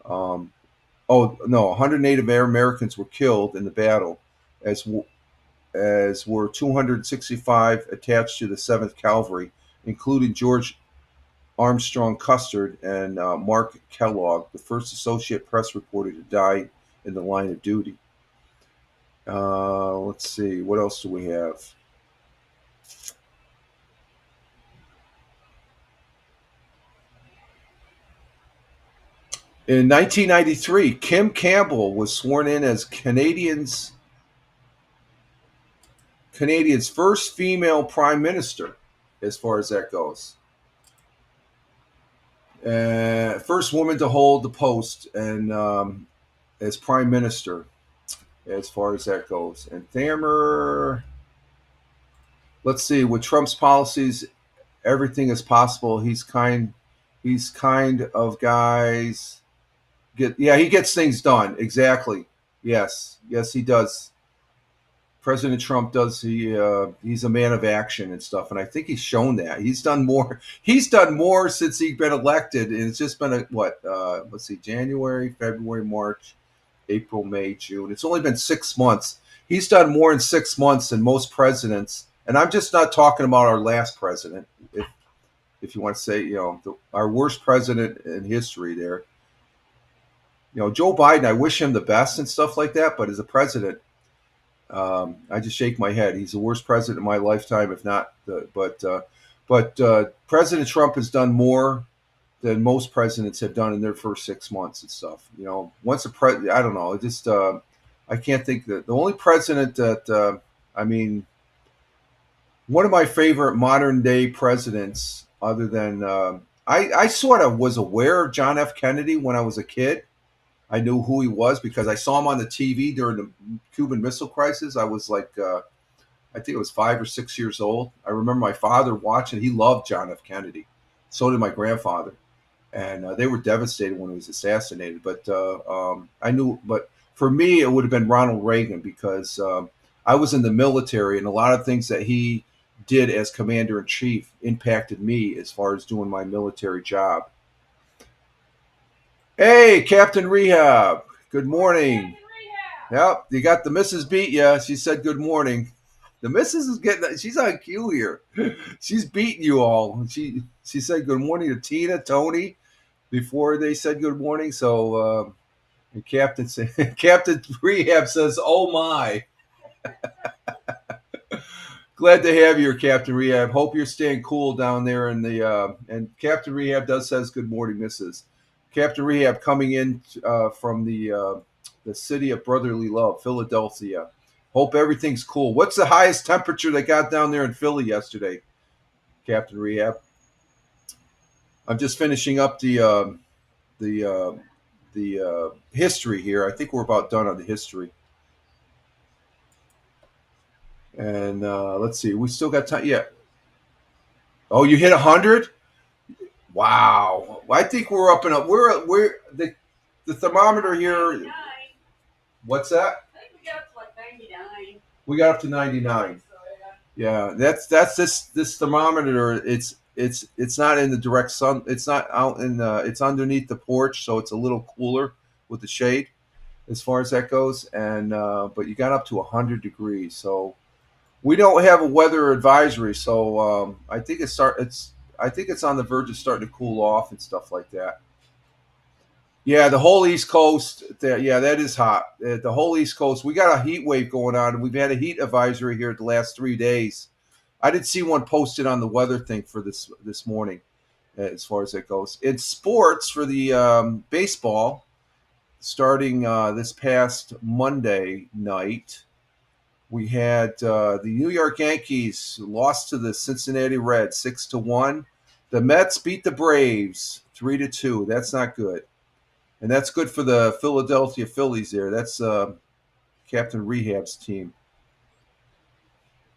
100 Native Americans were killed in the battle, as were 265 attached to the 7th Cavalry, including George Armstrong Custer and Mark Kellogg, the first Associated Press reporter to die in the line of duty. Let's see, what else do we have? In 1993, Kim Campbell was sworn in as Canadian's first female prime minister, as far as that goes. First woman to hold the post and as prime minister, as far as that goes. And Thamer, let's see, with Trump's policies, everything is possible. He's kind of guys. He gets things done. Exactly. Yes, he does. President Trump does. He's a man of action and stuff, and I think he's shown that. He's done more. He's done more since he's been elected, and it's just been let's see, January, February, March, April, May, June. It's only been 6 months. He's done more in 6 months than most presidents, and I'm just not talking about our last president. If you want to say, our worst president in history there. Joe Biden, I wish him the best and stuff like that, but as a president, I just shake my head. He's the worst president in my lifetime, if not. But President Trump has done more than most presidents have done in their first 6 months and stuff. Once I don't know. I can't think that the only president that one of my favorite modern day presidents, other than I sort of was aware of John F. Kennedy when I was a kid. I knew who he was because I saw him on the TV during the Cuban Missile Crisis. I was I think I was 5 or 6 years old. I remember my father watching. He loved John F. Kennedy. So did my grandfather. And they were devastated when he was assassinated. But I knew. But for me, it would have been Ronald Reagan because I was in the military, and a lot of things that he did as commander-in-chief impacted me as far as doing my military job. Hey, Captain Rehab. Good morning. Yep, you got the missus beat you. She said good morning. The missus is she's on cue here. She's beating you all. She said good morning to Tina, Tony, before they said good morning. So and Captain Rehab says, oh my. Glad to have you here, Captain Rehab. Hope you're staying cool down there in the and Captain Rehab says good morning, missus. Captain Rehab coming in from the city of brotherly love, Philadelphia. Hope everything's cool. What's the highest temperature they got down there in Philly yesterday, Captain Rehab? I'm just finishing up the history here. I think we're about done on the history. And let's see, we still got time. Yeah. Oh, you hit 100? Wow. I think we're up and up. We're the thermometer here. 99. What's that? I think we got up to like 99. We got up to 99. So, yeah. Yeah, that's this thermometer. It's not in the direct sun. It's not out in it's underneath the porch, so it's a little cooler with the shade as far as that goes. And but you got up to 100 degrees, so we don't have a weather advisory. So I think I think it's on the verge of starting to cool off and stuff like that. Yeah, the whole East Coast. Yeah, that is hot. The whole East Coast. We got a heat wave going on, and we've had a heat advisory here the last 3 days. I did see one posted on the weather thing for this morning, as far as that goes. In sports, for the baseball, starting this past Monday night, we had the New York Yankees lost to the Cincinnati Reds 6-1. The Mets beat the Braves 3-2. That's not good. And that's good for the Philadelphia Phillies there. That's Captain Rehab's team.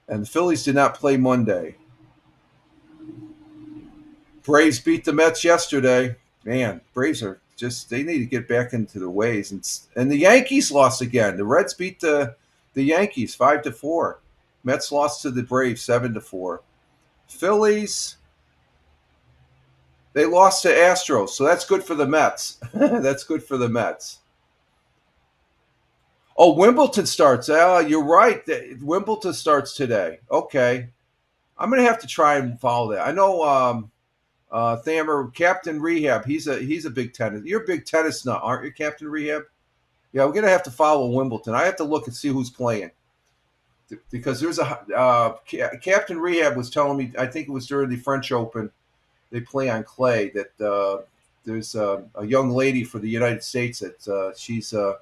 And the Phillies did not play Monday. Braves beat the Mets yesterday. Man, Braves are they need to get back into the ways. And the Yankees lost again. The Reds beat the Yankees 5-4. Mets lost to the Braves 7-4. Phillies, they lost to Astros, so that's good for the Mets. That's good for the Mets. Oh, Wimbledon starts. You're right. Wimbledon starts today. Okay. I'm going to have to try and follow that. I know Thamer, Captain Rehab, he's a big tennis. You're a big tennis nut, aren't you, Captain Rehab? Yeah, we're going to have to follow Wimbledon. I have to look and see who's playing. Because there's Captain Rehab was telling me, I think it was during the French Open, they play on clay, that there's a young lady for the United States that she's a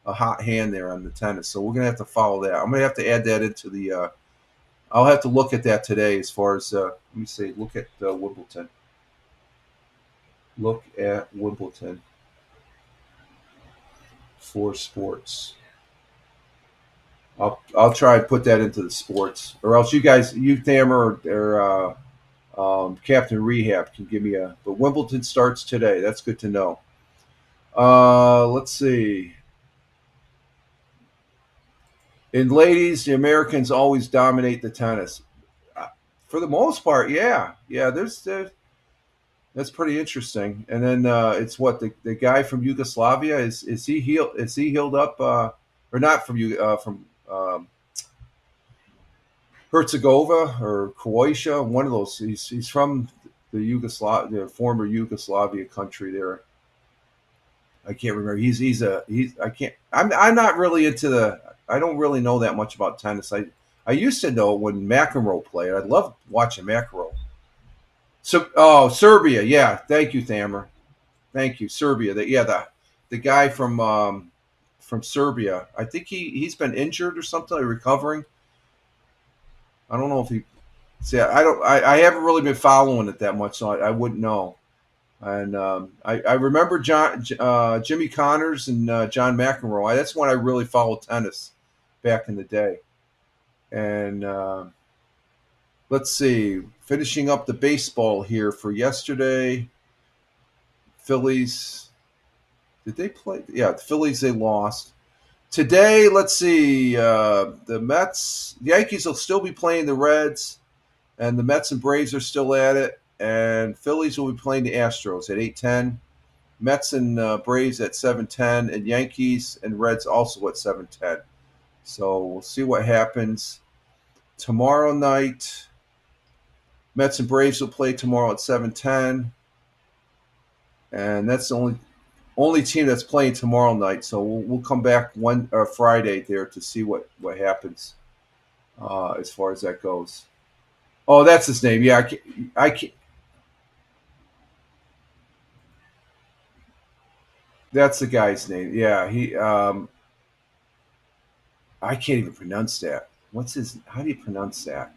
hot hand there on the tennis. So we're going to have to follow that. I'm going to have to add that into the I'll have to look at that today as far as, let me see, look at Wimbledon. Look at Wimbledon for sports. I'll try and put that into the sports, or else you guys, Thamer or Captain Rehab can give me a. But Wimbledon starts today. That's good to know. Let's see. In ladies, the Americans always dominate the tennis. For the most part, yeah. There's that's pretty interesting. And then it's what the guy from Yugoslavia is he healed? Is he healed up? Or not from Herzegovina or Croatia? One of those. He's from the former Yugoslavia country there. I can't remember. I'm not really into I don't really know that much about tennis. I used to know when McEnroe played. I love watching McEnroe. So, Serbia. Yeah. Thank you, Thamer. Thank you. Serbia. The guy from Serbia. I think he's been injured or something, or recovering. I don't know if he. See, I haven't really been following it that much, so I wouldn't know. And I remember Jimmy Connors and John McEnroe. That's when I really followed tennis back in the day. And let's see, finishing up the baseball here for yesterday. Phillies. Did they play? Yeah, the Phillies, they lost. Today, let's see, the Mets, the Yankees will still be playing the Reds, and the Mets and Braves are still at it, and Phillies will be playing the Astros at 8:10, Mets and Braves at 7:10, and Yankees and Reds also at 7:10. So we'll see what happens. Tomorrow night, Mets and Braves will play tomorrow at 7:10, and that's the only team that's playing tomorrow night. So we'll come back Friday there to see what happens as far as that goes. Oh, that's his name. Yeah, I can't. That's the guy's name. Yeah, I can't even pronounce that. How do you pronounce that?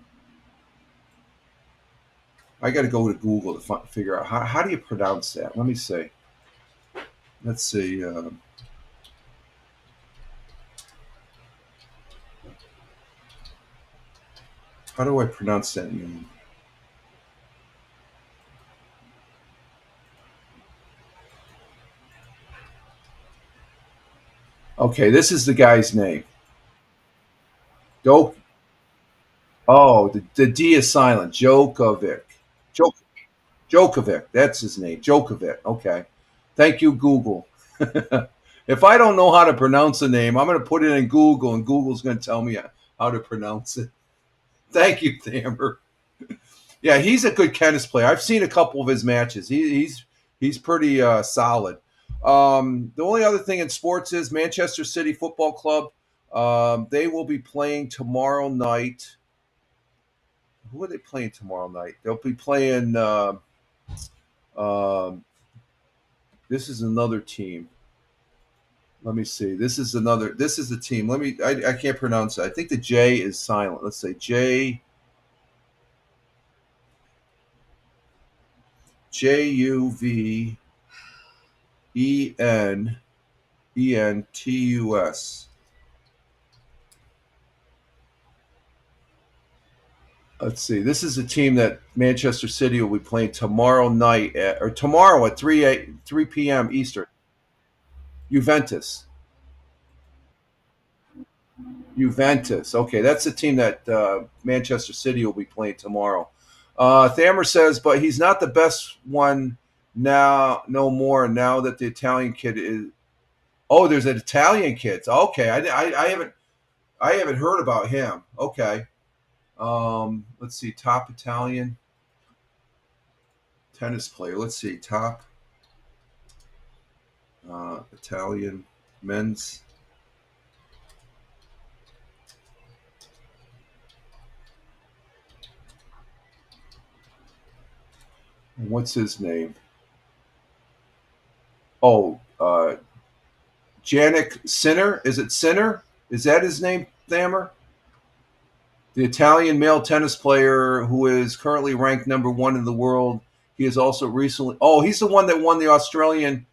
I got to go to Google to figure out how do you pronounce that. Let me see. Let's see. How do I pronounce that name? Okay, this is the guy's name. Dok. Oh, the D is silent. Djokovic. Jok- Djokovic. That's his name. Djokovic. Okay. Thank you, Google. If I don't know how to pronounce a name, I'm going to put it in Google, and Google's going to tell me how to pronounce it. Thank you, Thammer. Yeah, he's a good tennis player. I've seen a couple of his matches. He's pretty solid. The only other thing in sports is Manchester City Football Club. They will be playing tomorrow night. Who are they playing tomorrow night? They'll be playing. This is another team. Let me see. This is a team. I can't pronounce it. I think the J is silent. Let's say Juventus. Let's see. This is a team that Manchester City will be playing tomorrow night tomorrow at 3 p.m. Eastern. Juventus. Juventus. Okay, that's the team that Manchester City will be playing tomorrow. Thammer says, but he's not the best one now, no more. Now that the Italian kid is. Oh, there's an Italian kid. Okay, I haven't heard about him. Okay. Let's see, top Italian tennis player. Let's see, top Italian men's. What's his name? Oh, Jannik Sinner. Is it Sinner? Is that his name, Thammer? The Italian male tennis player who is currently ranked number 1 in the world. He is also recently. Oh, he's the one that won the Australian.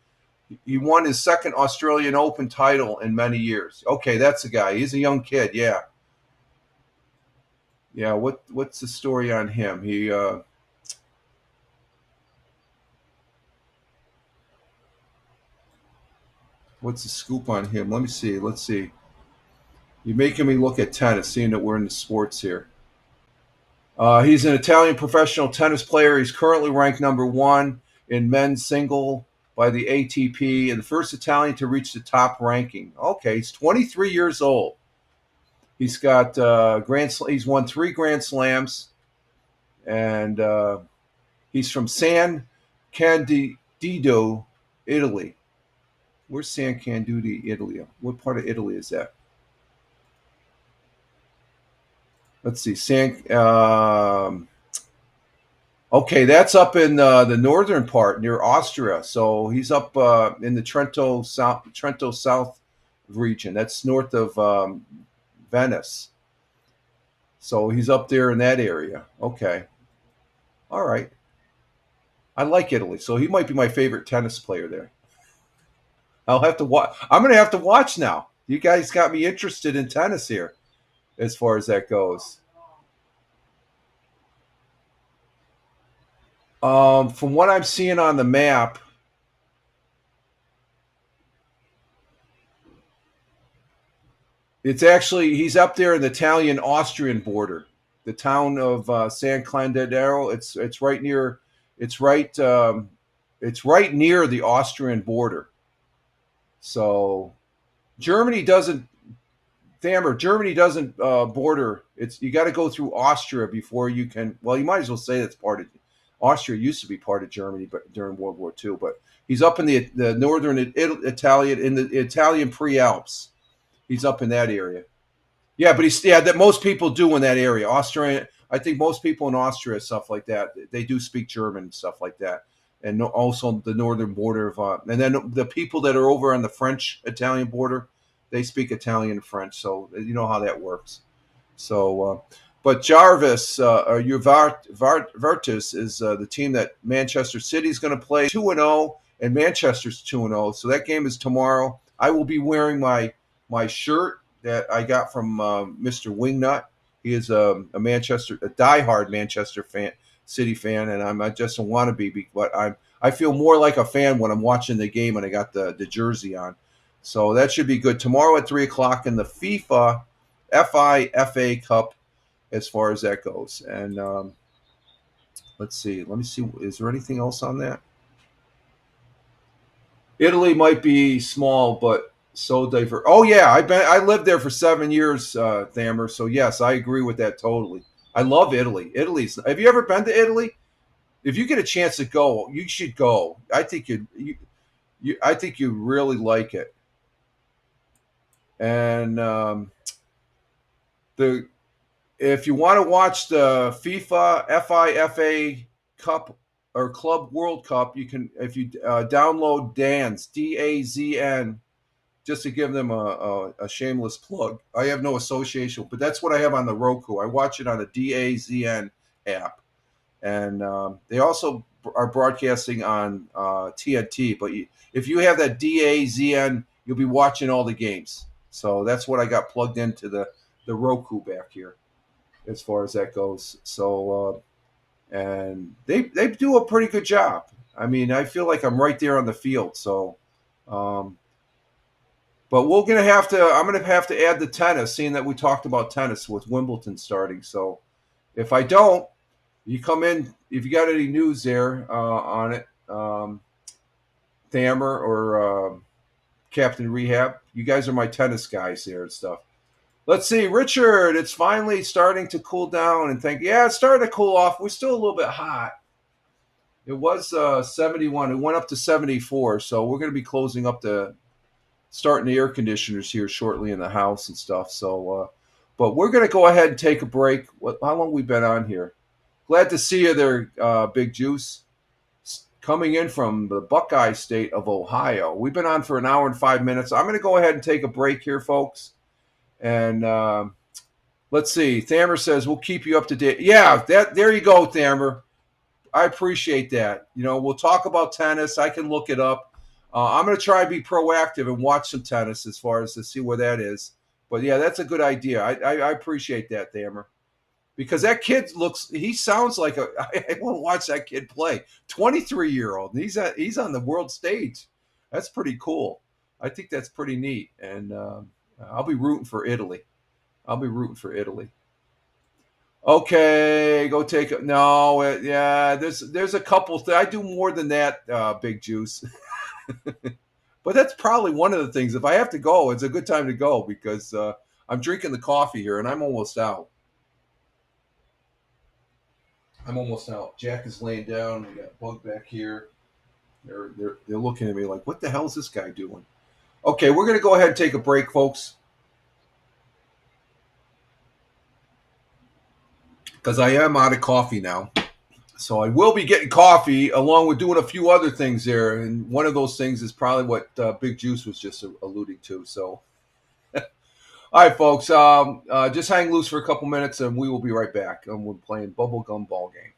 He won his second Australian Open title in many years. Okay, that's the guy. He's a young kid. Yeah. Yeah. What's the story on him? He. What's the scoop on him? Let me see. Let's see. You're making me look at tennis, seeing that we're in the sports here. He's an Italian professional tennis player. He's currently ranked number 1 in men's single by the ATP and the first Italian to reach the top ranking. Okay, he's 23 years old. He's got he's won 3 Grand Slams, and he's from San Candido, Italy. Where's San Candido, Italy? What part of Italy is that? Let's see, okay, that's up in the northern part near Austria. So he's up in the Trento South region. That's north of Venice. So he's up there in that area. Okay, all right. I like Italy, so he might be my favorite tennis player there. I'll have to watch. I'm going to have to watch now. You guys got me interested in tennis here, as far as that goes. From what I'm seeing on the map, it's actually he's up there in the Italian-Austrian border, the town of San Clandidero. It's right near. It's right near the Austrian border. So Germany doesn't. Germany doesn't border. You got to go through Austria before you can. Well, you might as well say that's part of. Austria used to be part of Germany, but during World War II. But he's up in the northern Italian, in the Italian Prealps. He's up in that area. Yeah, but that most people do in that area. Austrian. I think most people in Austria, stuff like that, they do speak German and stuff like that. And also the northern border of, and then the people that are over on the French-Italian border, they speak Italian and French, so you know how that works. So But Jarvis, or Juventus, is the team that Manchester City is going to play 2-0, and Manchester's 2-0. So that game is tomorrow. I will be wearing my shirt that I got from Mr. Wingnut. He is a diehard Manchester City fan, and I'm just a wannabe, but I feel more like a fan when I'm watching the game and I got the jersey on. So that should be good. Tomorrow at 3 o'clock in the FIFA Cup, as far as that goes. And let's see. Let me see. Is there anything else on that? Italy might be small, but so diverse. Oh yeah, I lived there for 7 years, Thamer. So yes, I agree with that totally. I love Italy. Have you ever been to Italy? If you get a chance to go, you should go. I think I think you really like it. And if you want to watch the FIFA Cup or Club World Cup, you can, if you download DAZN, DAZN, just to give them a shameless plug. I have no association, but that's what I have on the Roku. I watch it on the DAZN app. And they also are broadcasting on TNT. But if you have that DAZN, you'll be watching all the games. So that's what I got plugged into the Roku back here, as far as that goes. So, and they do a pretty good job. I mean, I feel like I'm right there on the field. So, but I'm going to have to add the tennis, seeing that we talked about tennis with Wimbledon starting. So if I don't, you come in, if you got any news there on it, Thamer or Captain Rehab, you guys are my tennis guys there and stuff. Let's see, Richard, it's finally starting to cool down and it's starting to cool off. We're still a little bit hot. It was 71. It went up to 74. So we're going to be closing up starting the air conditioners here shortly in the house and stuff. So, but we're going to go ahead and take a break. How long have we been on here? Glad to see you there, Big Juice. Coming in from the Buckeye State of Ohio. We've been on for an hour and 5 minutes. I'm going to go ahead and take a break here, folks. And let's see. Thamer says, we'll keep you up to date. Yeah, there you go, Thamer. I appreciate that. We'll talk about tennis. I can look it up. I'm going to try and be proactive and watch some tennis as far as to see where that is. But, yeah, that's a good idea. I appreciate that, Thamer. Because that kid he sounds like I want to watch that kid play. 23-year-old. And he's on the world stage. That's pretty cool. I think that's pretty neat. And I'll be rooting for Italy. Okay, go take it. No, there's a couple. I do more than that, Big Juice. But that's probably one of the things. If I have to go, it's a good time to go because I'm drinking the coffee here and I'm almost out. Jack is laying down. We got Bug back here. They're looking at me like, what the hell is this guy doing? Okay, we're going to go ahead and take a break, folks. Because I am out of coffee now. So I will be getting coffee along with doing a few other things there. And one of those things is probably what Big Juice was just alluding to. So, all right, folks, just hang loose for a couple minutes and we will be right back. And we're playing Bubblegum Ball Game.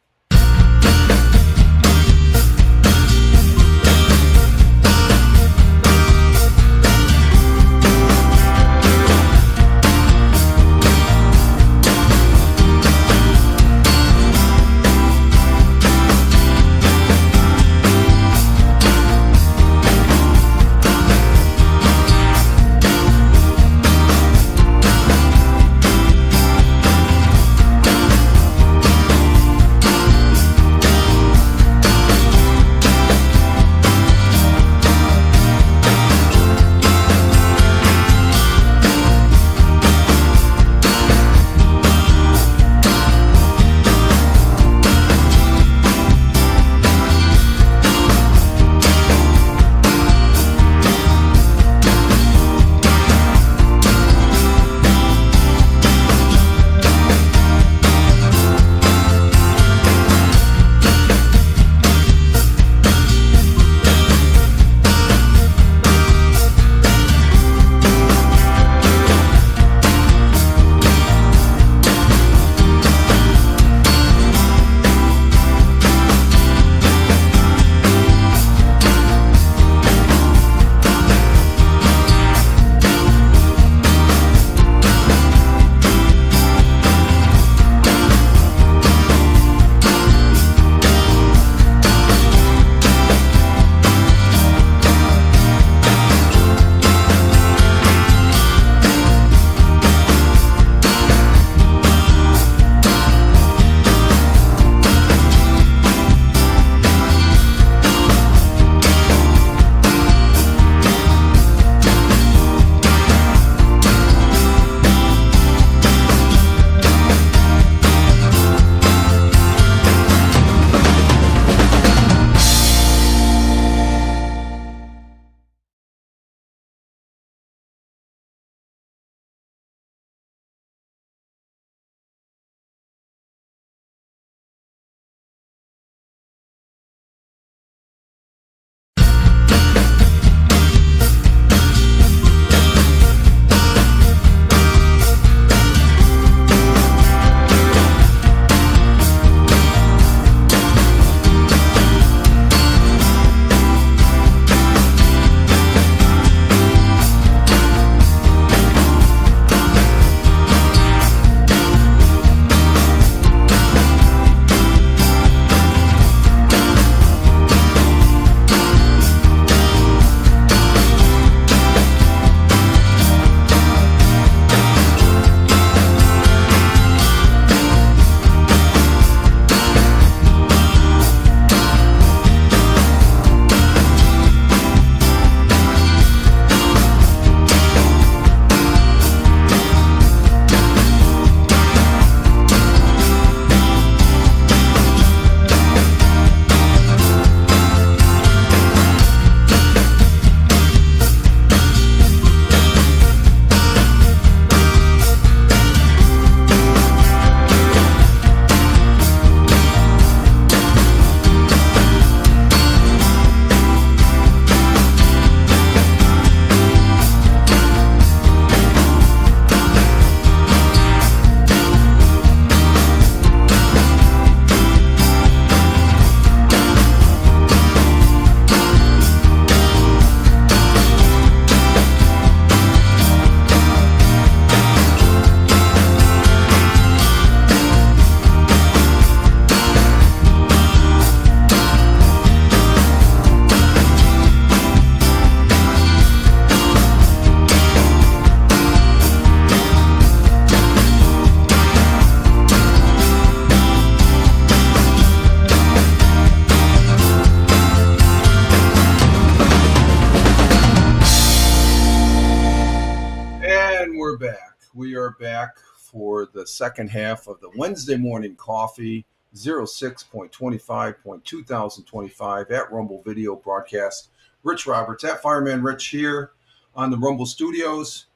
are back for the second half of the Wednesday morning coffee 06.25.2025 at Rumble Video Broadcast. Rich Roberts at Fireman Rich here on the Rumble Studios,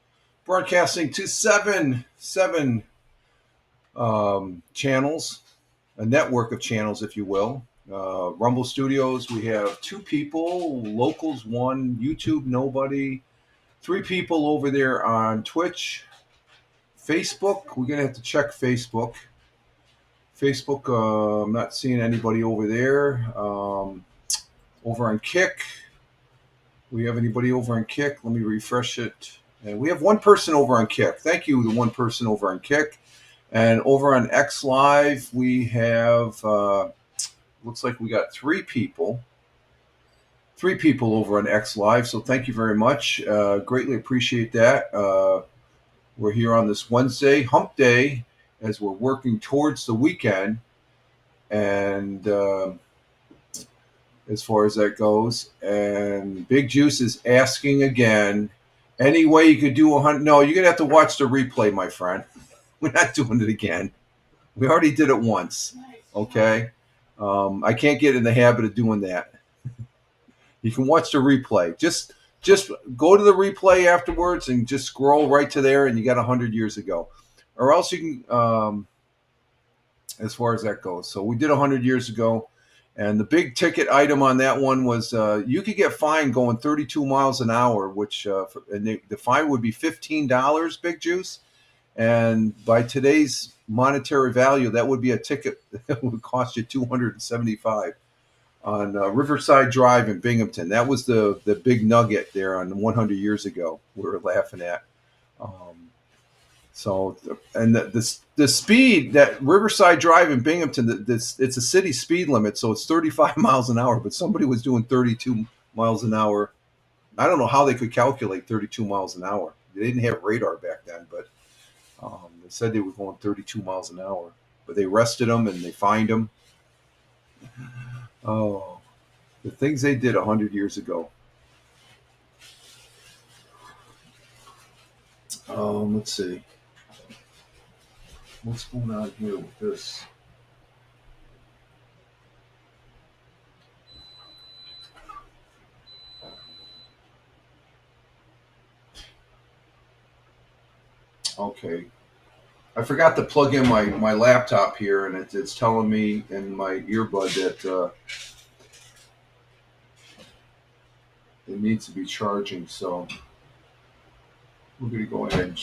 broadcasting to seven channels, a network of channels, if you will. Rumble Studios, we have 2 people, locals 1, YouTube nobody, 3 people over there on Twitch. Facebook, we're going to have to check Facebook. I'm not seeing anybody over there. Over on Kick, we have anybody over on Kick? Let me refresh it. And we have 1 person over on Kick. Thank you, the 1 person over on Kick. And over on X Live, we have, looks like we got 3 people. 3 people over on X Live, so thank you very much. Greatly appreciate that. We're here on this Wednesday, hump day, as we're working towards the weekend. And as far as that goes, and Big Juice is asking again, any way you could do 100? No, you're going to have to watch the replay, my friend. We're not doing it again. We already did it once, okay? I can't get in the habit of doing that. You can watch the replay. Just go to the replay afterwards and just scroll right to there, and you got 100 years ago. Or else you can, as far as that goes. So we did 100 years ago, and the big ticket item on that one was you could get fined going 32 miles an hour, which the fine would be $15, Big Juice. And by today's monetary value, that would be a ticket that would cost you $275 on Riverside Drive in Binghamton. That was the big nugget there on 100 years ago we were laughing at. The speed that Riverside Drive in Binghamton, it's a city speed limit, so it's 35 miles an hour, but somebody was doing 32 miles an hour. I don't know how they could calculate 32 miles an hour. They didn't have radar back then, but they said they were going 32 miles an hour. But they arrested them and they fined them. Oh, the things they did 100 years ago. Let's see. What's going on here with this? Okay. I forgot to plug in my laptop here, and it's telling me in my earbud that it needs to be charging, so we're going to go ahead and...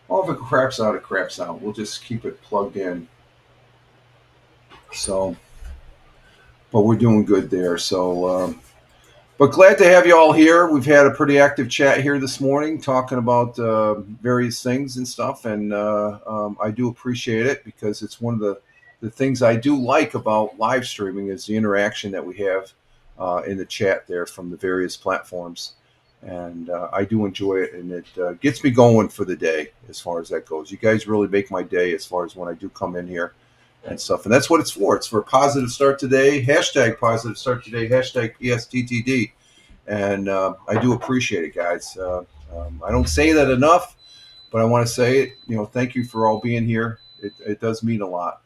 Well, if it craps out, it craps out. We'll just keep it plugged in. So, but we're doing good there. So, but glad to have you all here. We've had a pretty active chat here this morning talking about various things and stuff. And I do appreciate it because it's one of the things I do like about live streaming is the interaction that we have in the chat there from the various platforms. And I do enjoy it, and it gets me going for the day as far as that goes. You guys really make my day as far as when I do come in here and stuff. And that's what it's for. It's for a positive start today. Hashtag positive start today. Hashtag PSTTD. And I do appreciate it, guys. I don't say that enough, but I want to say it. You know, thank you for all being here. It does mean a lot.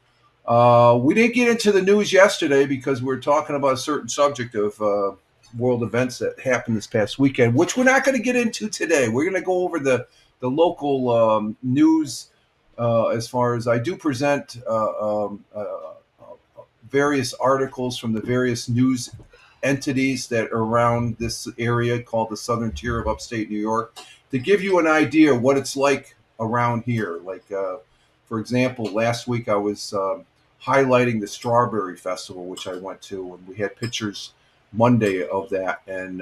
We didn't get into the news yesterday because we were talking about a certain subject of world events that happened this past weekend, which we're not going to get into today. We're going to go over the local news as far as I do present various articles from the various news entities that are around this area called the Southern Tier of upstate New York to give you an idea of what it's like around here. Like, for example, last week I was highlighting the Strawberry Festival, which I went to, and we had pictures Monday of that. And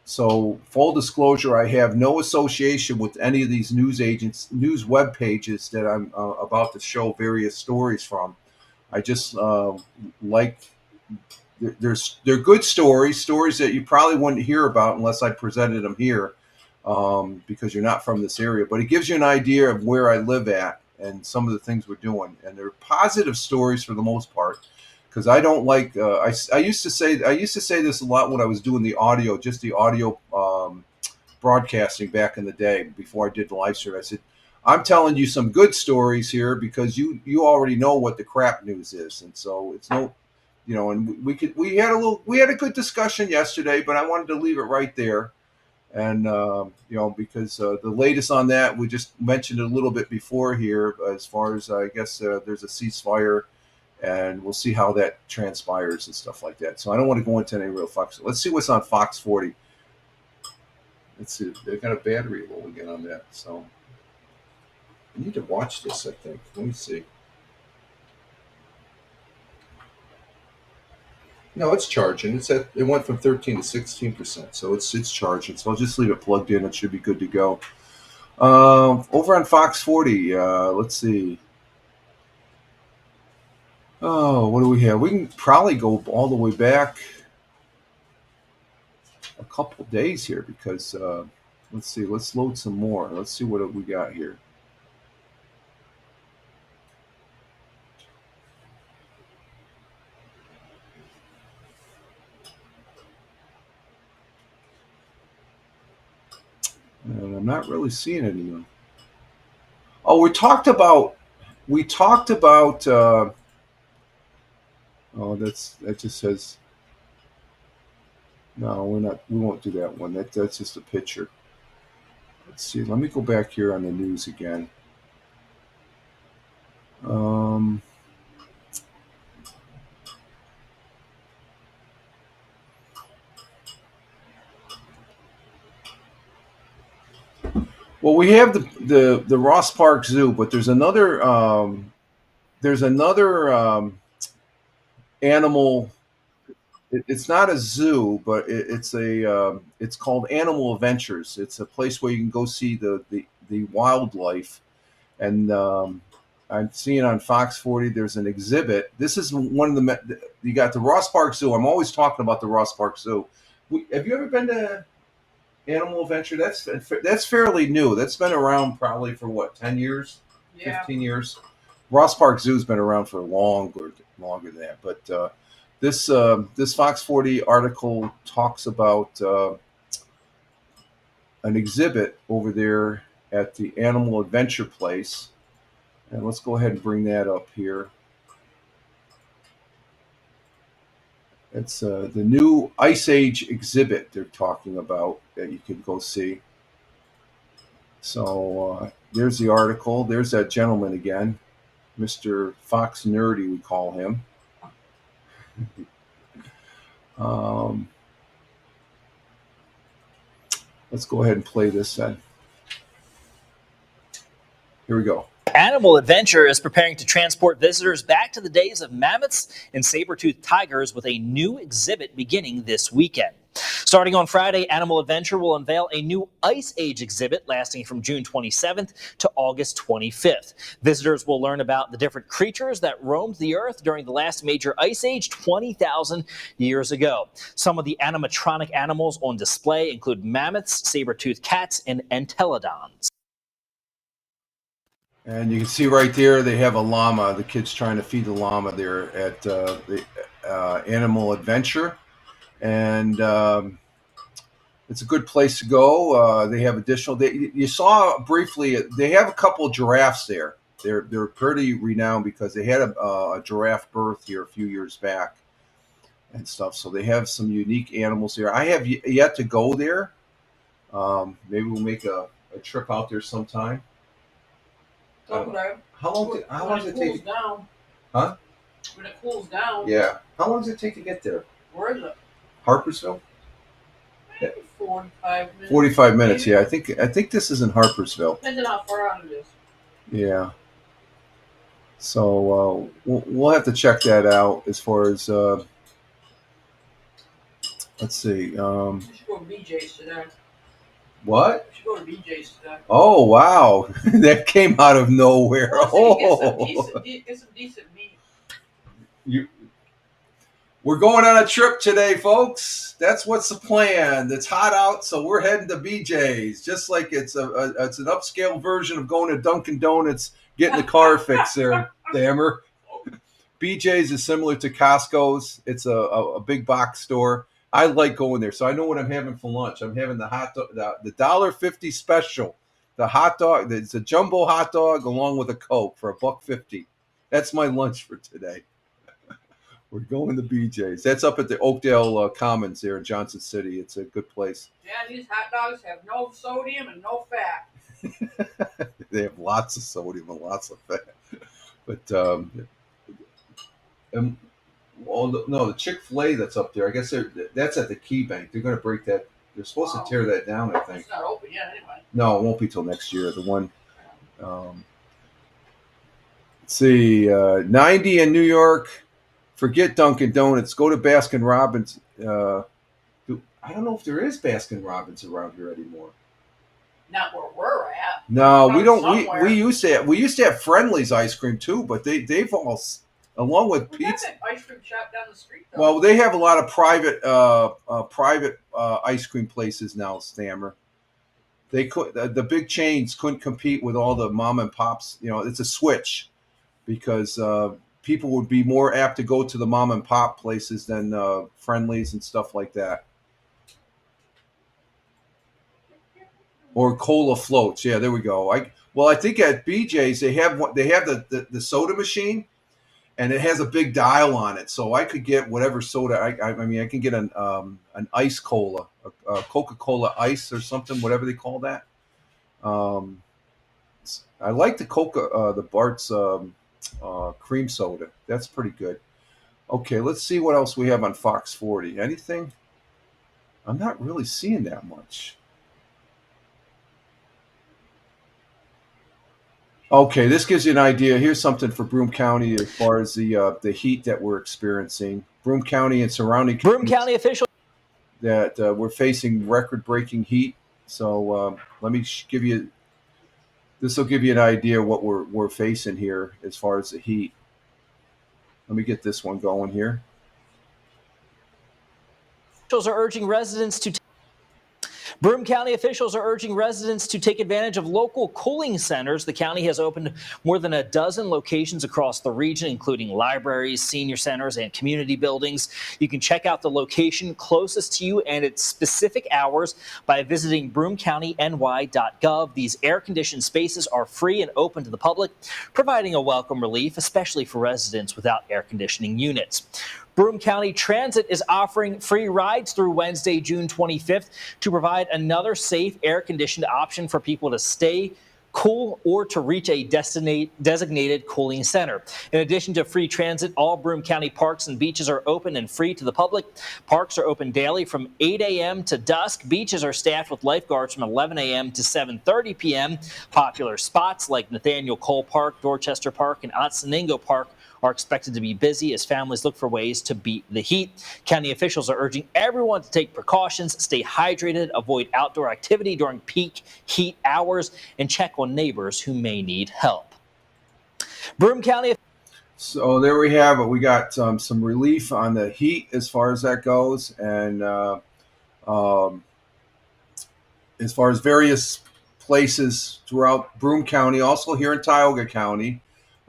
so full disclosure, I have no association with any of these news web pages that I'm about to show various stories from. I just like, they're good stories that you probably wouldn't hear about unless I presented them here because you're not from this area, but it gives you an idea of where I live at and some of the things we're doing. And they're positive stories for the most part. Because I don't like, I used to say this a lot when I was doing the audio, just the audio broadcasting back in the day before I did the live stream. I said, I'm telling you some good stories here because you already know what the crap news is, and so it's no, and we had a good discussion yesterday, but I wanted to leave it right there, and because the latest on that we just mentioned it a little bit before here, as far as I guess there's a ceasefire, and we'll see how that transpires and stuff like that. So I don't want to go into any real Fox. Let's see what's on Fox 40. Let's see, they got a battery low again on that, so. I need to watch this, I think. Let me see. No, it's charging. It went from 13 to 16%, so it's charging. So I'll just leave it plugged in. It should be good to go. Over on Fox 40, let's see. Oh, what do we have? We can probably go all the way back a couple days here because let's see. Let's load some more. Let's see what we got here. And I'm not really seeing anyone. Oh, we talked about. Oh, that just says. No, we're not. We won't do that one. That's just a picture. Let's see. Let me go back here on the news again. Well, we have the Ross Park Zoo, but there's another animal. It's not a zoo, but it's called Animal Adventures. It's a place where you can go see the wildlife, and I'm seeing on Fox 40 there's an exhibit. This is one of you got the Ross Park Zoo. I'm always talking about the Ross Park Zoo. Have you ever been to Animal Adventure? That's fairly new. That's been around probably for what, 10 years, 15 years. Ross Park Zoo's been around for longer than that. But this Fox 40 article talks about an exhibit over there at the Animal Adventure place, and let's go ahead and bring that up here. It's the new Ice Age exhibit they're talking about that you can go see. So there's the article. There's that gentleman again, Mr. Fox Nerdy, we call him. Let's go ahead and play this then. Here we go. Animal Adventure is preparing to transport visitors back to the days of mammoths and saber-toothed tigers with a new exhibit beginning this weekend. Starting on Friday, Animal Adventure will unveil a new Ice Age exhibit lasting from June 27th to August 25th. Visitors will learn about the different creatures that roamed the Earth during the last major ice age 20,000 years ago. Some of the animatronic animals on display include mammoths, saber-toothed cats, and entelodons. And you can see right there they have a llama. The kid's trying to feed the llama there at the Animal Adventure. And it's a good place to go. They have additional. You saw briefly. They have a couple of giraffes there. They're pretty renowned because they had a giraffe birth here a few years back and stuff. So they have some unique animals there. I have yet to go there. Maybe we'll make a trip out there sometime. How long does it take? Down. Huh? When it cools down. Yeah. How long does it take to get there? Where is it? Harpersville? Maybe 45 minutes. 45 minutes, maybe. yeah. I think this is in Harpersville. Depending on how far out it is. Yeah. So we'll have to check that out as far as let's see. We should go to BJ's today. What? We should go to BJ's today. Oh wow, that came out of nowhere. Get some decent meat. We're going on a trip today, folks. That's what's the plan. It's hot out, so we're heading to BJ's. Just like it's an upscale version of going to Dunkin' Donuts, getting the car fixed there, Dammer. BJ's is similar to Costco's. It's a big box store. I like going there, so I know what I'm having for lunch. I'm having the hot dog, the $1.50 special, the hot dog. It's a jumbo hot dog along with a Coke for $1.50. That's my lunch for today. We're going to BJ's. That's up at the Oakdale Commons there in Johnson City. It's a good place. Yeah, these hot dogs have no sodium and no fat. They have lots of sodium and lots of fat. But well, no, the Chick-fil-A that's up there. I guess that's at the Key Bank. They're going to break that. They're supposed to tear that down. I think. It's not open yet, anyway. No, it won't be till next year. The one. Let's see, 90 in New York. Forget Dunkin' Donuts. Go to Baskin Robbins. I don't know if there is Baskin Robbins around here anymore. Not where we're at. No, we don't. Somewhere. We used to have Friendly's ice cream too, but they've all, along with We got pizza. that ice cream shop down the street, though. Well, they have a lot of private ice cream places now, Stammer. They could the big chains couldn't compete with all the mom and pops. You know, it's a switch because people would be more apt to go to the mom and pop places than Friendlies and stuff like that. Or cola floats. Yeah, there we go. I think at BJ's they have the soda machine, and it has a big dial on it, so I could get whatever soda. I mean, I can get an ice cola, a Coca-Cola ice or something, whatever they call that. I like the Bart's cream soda. That's pretty good. Okay, let's see what else we have on Fox 40. Anything? I'm not really seeing that much. Okay, this gives you an idea. Here's something for Broome County as far as the heat that we're experiencing. Broome County and surrounding Broome County officials that we're facing record-breaking heat. So let me give you. This will give you an idea of what we're facing here as far as the heat. Let me get this one going here. are urging residents to. Broome County officials are urging residents to take advantage of local cooling centers. The county has opened more than a dozen locations across the region, including libraries, senior centers, and community buildings. You can check out the location closest to you and its specific hours by visiting broomecountiny.gov. These air-conditioned spaces are free and open to the public, providing a welcome relief, especially for residents without air conditioning units. Broome County Transit is offering free rides through Wednesday, June 25th to provide another safe air-conditioned option for people to stay cool or to reach a designated cooling center. In addition to free transit, all Broome County parks and beaches are open and free to the public. Parks are open daily from 8 a.m. to dusk. Beaches are staffed with lifeguards from 11 a.m. to 7:30 p.m. Popular spots like Nathaniel Cole Park, Dorchester Park, and Otsiningo Park are expected to be busy as families look for ways to beat the heat. County officials are urging everyone to take precautions, stay hydrated, avoid outdoor activity during peak heat hours, and check on neighbors who may need help. Broome County. So there we have it. We got some relief on the heat as far as that goes, and as far as various places throughout Broome County, also here in Tioga County.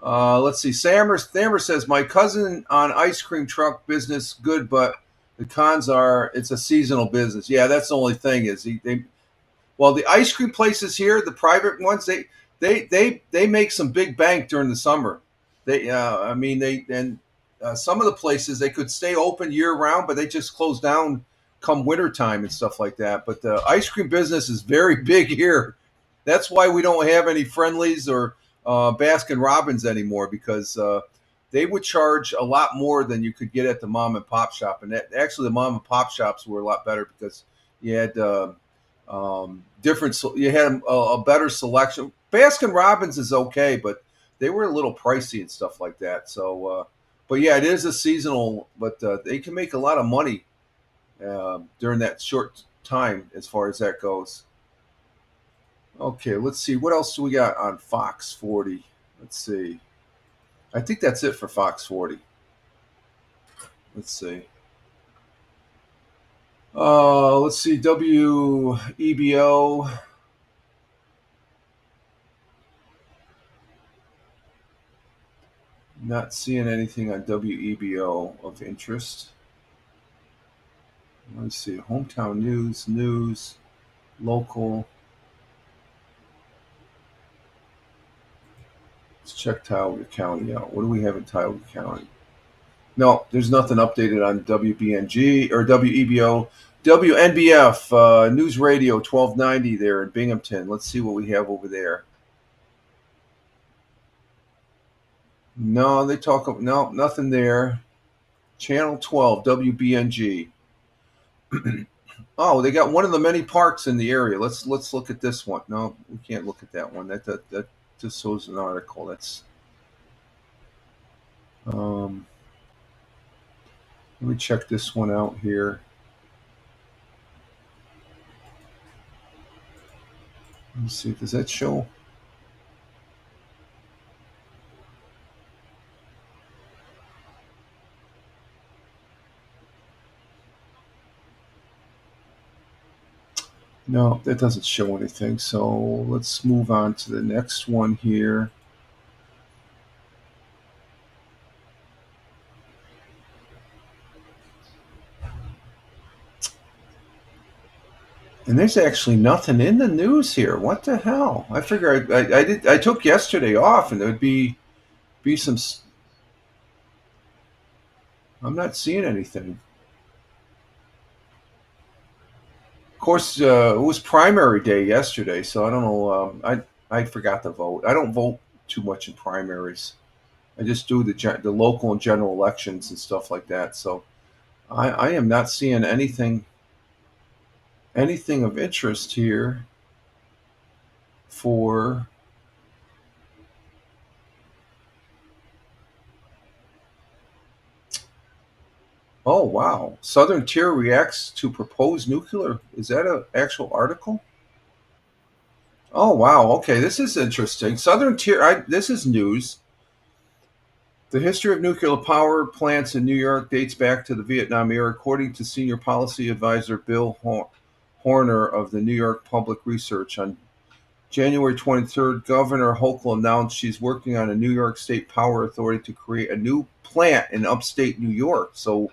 Let's see. Thammer says, my cousin on ice cream truck business, good, but the cons are it's a seasonal business. Yeah, that's the only thing is the ice cream places here, the private ones, they make some big bank during the summer. Some of the places they could stay open year round, but they just close down come wintertime and stuff like that. But the ice cream business is very big here. That's why we don't have any Friendlies or Baskin Robbins anymore, because they would charge a lot more than you could get at the mom and pop shop. And actually, the mom and pop shops were a lot better because you had you had a better selection. Baskin Robbins is okay, but they were a little pricey and stuff like that. So, but yeah, it is a seasonal, but they can make a lot of money during that short time as far as that goes. Okay, let's see. What else do we got on Fox 40? Let's see. I think that's it for Fox 40. Let's see. Let's see. WEBO. Not seeing anything on WEBO of interest. Let's see. Hometown news, local. Let's check Tioga County out. What do we have in Tioga County? No, there's nothing updated on WBNG or WEBO. WNBF, News Radio 1290 there in Binghamton. Let's see what we have over there. No, no, nothing there. Channel 12, WBNG. Oh, they got one of the many parks in the area. Let's look at this one. No, we can't look at that one. That just shows an article. That's let me check this one out here. Let me see. Does that show? No, that doesn't show anything. So let's move on to the next one here. And there's actually nothing in the news here. What the hell? I figure I took yesterday off, and there would be some. I'm not seeing anything. Of course, it was primary day yesterday, so I don't know. I forgot to vote. I don't vote too much in primaries. I just do the local and general elections and stuff like that. So I am not seeing anything of interest here for oh wow, Southern Tier reacts to proposed nuclear. Is that an actual article? Oh wow, okay, this is interesting. Southern Tier, this is news. The history of nuclear power plants in New York dates back to the Vietnam era, according to Senior Policy Advisor Bill Horner of the New York Public Research. On January 23rd, Governor Hochul announced she's working on a New York State Power Authority to create a new plant in upstate New York. So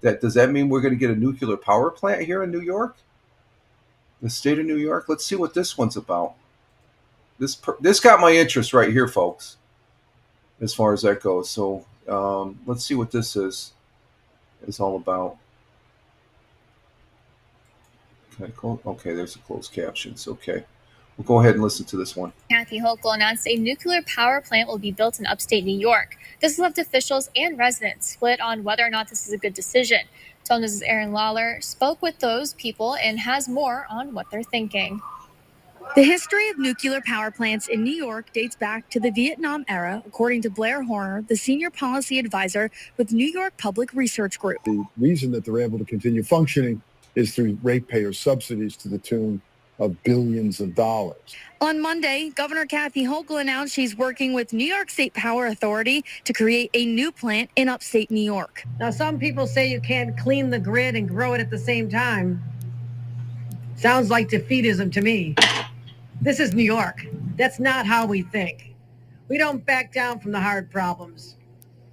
does that mean we're going to get a nuclear power plant here in New York? The state of New York? Let's see what this one's about. This got my interest right here, folks, as far as that goes. So let's see what this is all about. Okay, there's a closed captions. Okay. We'll go ahead and listen to this one. Kathy Hochul announced a nuclear power plant will be built in upstate New York. This left officials and residents split on whether or not this is a good decision. 12 News' Aaron Lawler spoke with those people and has more on what they're thinking. The history of nuclear power plants in New York dates back to the Vietnam era, according to Blair Horner, the senior policy advisor with New York Public Research Group. The reason that they're able to continue functioning is through ratepayer subsidies to the tune of billions of dollars. On Monday, Governor Kathy Hochul announced she's working with New York State Power Authority to create a new plant in upstate New York. Now, some people say you can't clean the grid and grow it at the same time. Sounds like defeatism to me. This is New York. That's not how we think. We don't back down from the hard problems.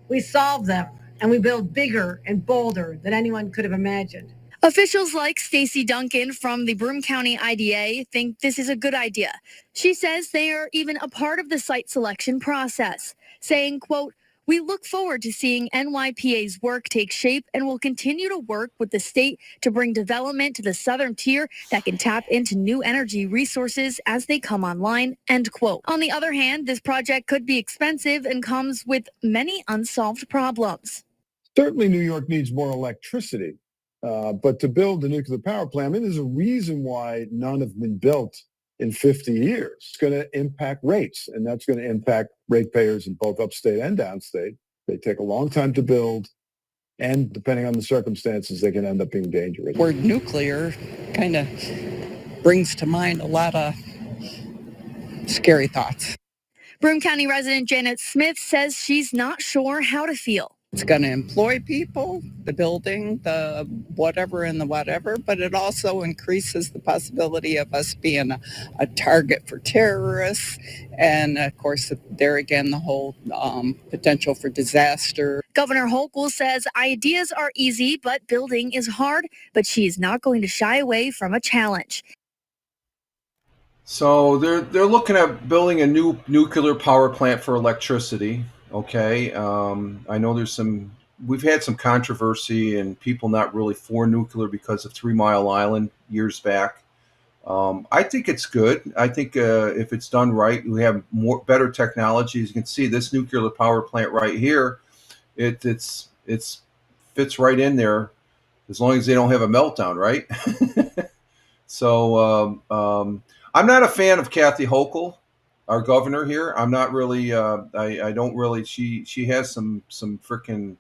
We solve them, and we build bigger and bolder than anyone could have imagined. Officials like Stacey Duncan from the Broome County IDA think this is a good idea. She says they are even a part of the site selection process, saying, quote, "We look forward to seeing NYPA's work take shape and will continue to work with the state to bring development to the southern tier that can tap into new energy resources as they come online," end quote. On the other hand, this project could be expensive and comes with many unsolved problems. Certainly New York needs more electricity. But to build a nuclear power plant, I mean, there's a reason why none have been built in 50 years. It's going to impact rates, and that's going to impact ratepayers in both upstate and downstate. They take a long time to build, and depending on the circumstances, they can end up being dangerous. Word nuclear kind of brings to mind a lot of scary thoughts. Broome County resident Janet Smith says she's not sure how to feel. It's going to employ people, the building, the whatever and the whatever, but it also increases the possibility of us being a target for terrorists. And of course, there again, the whole potential for disaster. Governor Hochul says ideas are easy, but building is hard, but she is not going to shy away from a challenge. So they're looking at building a new nuclear power plant for electricity. Okay, I know we've had some controversy and people not really for nuclear because of 3 Mile Island years back. I think it's good. I think if it's done right, we have better technologies. You can see this nuclear power plant right here. It's fits right in there as long as they don't have a meltdown, right? So I'm not a fan of Kathy Hochul, our governor here. I'm not really. I don't really. She has some freaking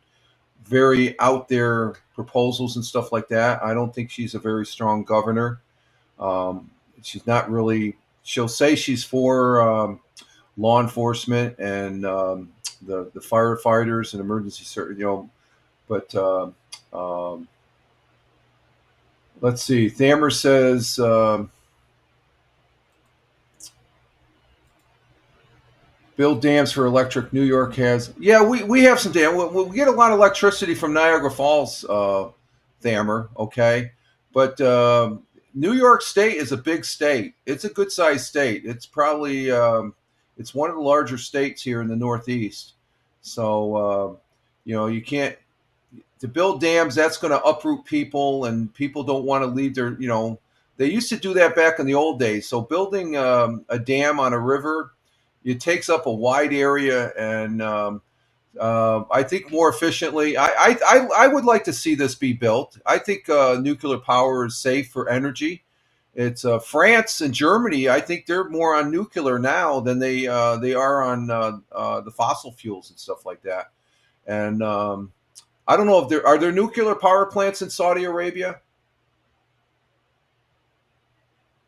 very out there proposals and stuff like that. I don't think she's a very strong governor. She's not really. She'll say she's for law enforcement and the firefighters and emergency service, but let's see. Thammer says. Build dams for electric. New York has. Yeah, we have some dam. We get a lot of electricity from Niagara Falls, Thammer. Okay, but New York State is a big state. It's a good sized state. It's probably it's one of the larger states here in the Northeast. So you can't to build dams. That's going to uproot people, and people don't want to leave their. They used to do that back in the old days. So building a dam on a river. It takes up a wide area, and I think more efficiently. I would like to see this be built. I think nuclear power is safe for energy. It's France and Germany. I think they're more on nuclear now than they are on the fossil fuels and stuff like that. And I don't know if there are nuclear power plants in Saudi Arabia.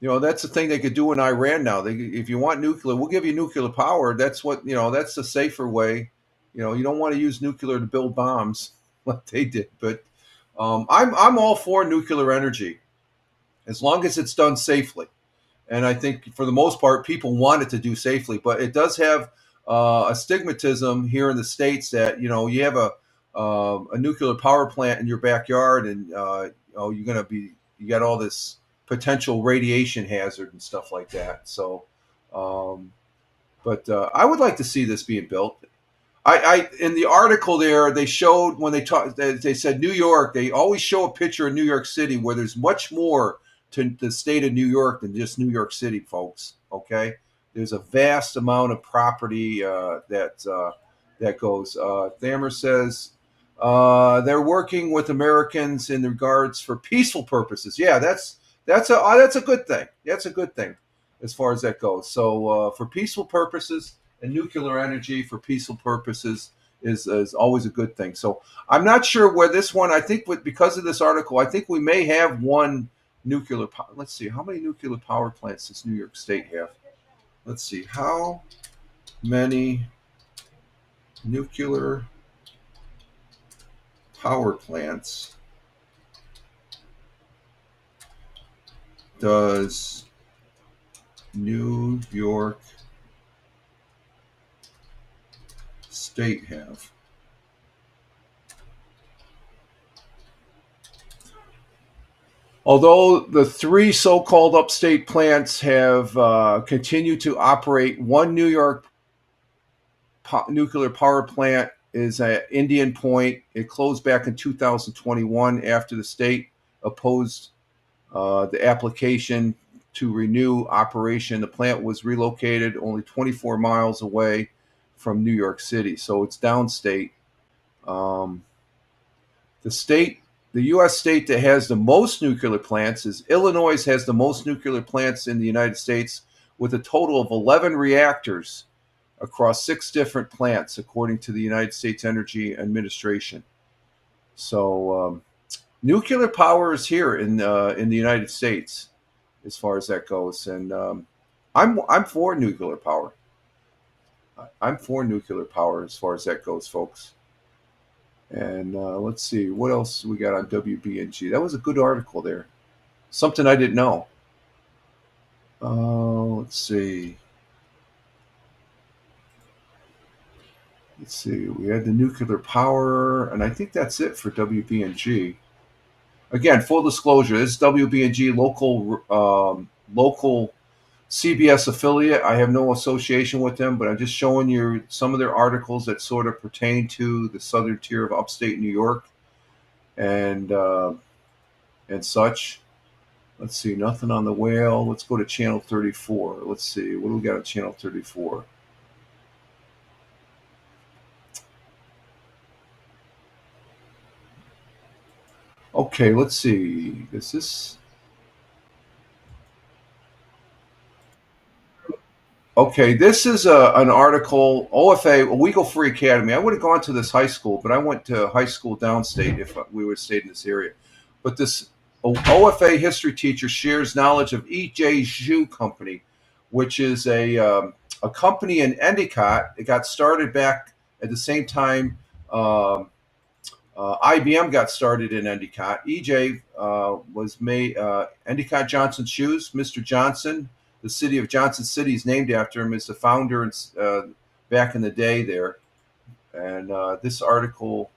That's the thing they could do in Iran now. If you want nuclear, we'll give you nuclear power. That's what that's the safer way. You don't want to use nuclear to build bombs like they did. But I'm all for nuclear energy, as long as it's done safely. And I think for the most part, people want it to do safely. But it does have a stigmatism here in the States that you have a nuclear power plant in your backyard, and you got all this potential radiation hazard and stuff like that. So, but I would like to see this being built. I in the article there, they showed when they said New York, they always show a picture of New York City where there's much more to the state of New York than just New York City, folks. Okay. There's a vast amount of property that goes. Thammer says they're working with Americans in regards for peaceful purposes. Yeah, that's a good thing. That's a good thing as far as that goes. So for peaceful purposes and nuclear energy for peaceful purposes is always a good thing. So I'm not sure where this one. I think because of this article, I think we may have one nuclear. Let's see, how many nuclear power plants does New York State have? Let's see, how many nuclear power plants does New York State have? Although the 3 so-called upstate plants have continued to operate, one New York nuclear power plant is at Indian Point. It closed back in 2021 after the state opposed the application to renew operation. The plant was relocated only 24 miles away from New York City, so it's downstate. The U.S. state that has the most nuclear plants is Illinois. Has the most nuclear plants in the United States, with a total of 11 reactors across 6 different plants, according to the United States Energy Administration. So nuclear power is here in the United States, as far as that goes, and I'm for nuclear power. I'm for nuclear power as far as that goes, folks. And let's see, what else we got on WBNG? That was a good article there. Something I didn't know. Let's see. We had the nuclear power, and I think that's it for WBNG. Again, full disclosure, this is WBNG local CBS affiliate. I have no association with them, but I'm just showing you some of their articles that sort of pertain to the southern tier of upstate New York and such. Let's see, nothing on the whale. Let's go to channel 34. Let's see, what do we got on channel 34? Okay, let's see. Is this... Okay, this is an article, OFA, Owego Free Academy. I would have gone to this high school, but I went to high school downstate if we would have stayed in this area. But this OFA history teacher shares knowledge of E.J. Shoe Company, which is a company in Endicott. It got started back at the same time IBM got started in Endicott. EJ was made Endicott Johnson Shoes. Mr. Johnson, the city of Johnson City is named after him, is the founder back in the day there. And this article,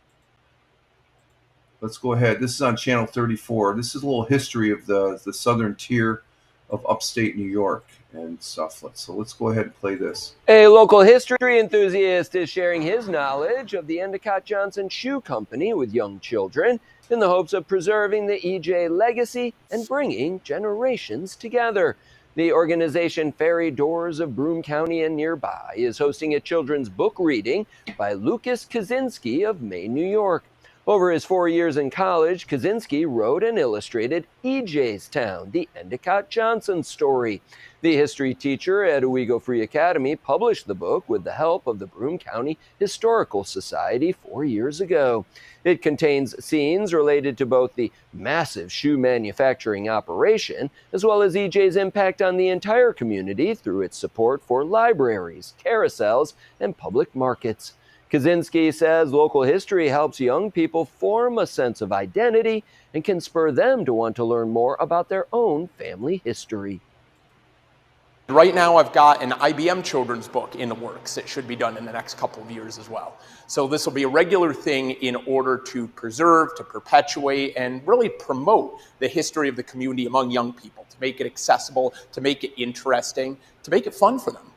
let's go ahead. This is on channel 34. This is a little history of the southern tier of upstate New York and stuff. So let's go ahead and play this. A local history enthusiast is sharing his knowledge of the Endicott Johnson Shoe Company with young children in the hopes of preserving the EJ legacy and bringing generations together. The organization Fairy Doors of Broome County and nearby is hosting a children's book reading by Lucas Kaczynski of Maine, New York. Over his 4 years in college, Kaczynski wrote and illustrated EJ's Town, the Endicott Johnson story. The history teacher at Owego Free Academy published the book with the help of the Broome County Historical Society 4 years ago. It contains scenes related to both the massive shoe manufacturing operation as well as EJ's impact on the entire community through its support for libraries, carousels, and public markets. Kaczynski says local history helps young people form a sense of identity and can spur them to want to learn more about their own family history. Right now I've got an IBM children's book in the works. It should be done in the next couple of years as well. So this will be a regular thing in order to preserve, to perpetuate, and really promote the history of the community among young people, to make it accessible, to make it interesting, to make it fun for them.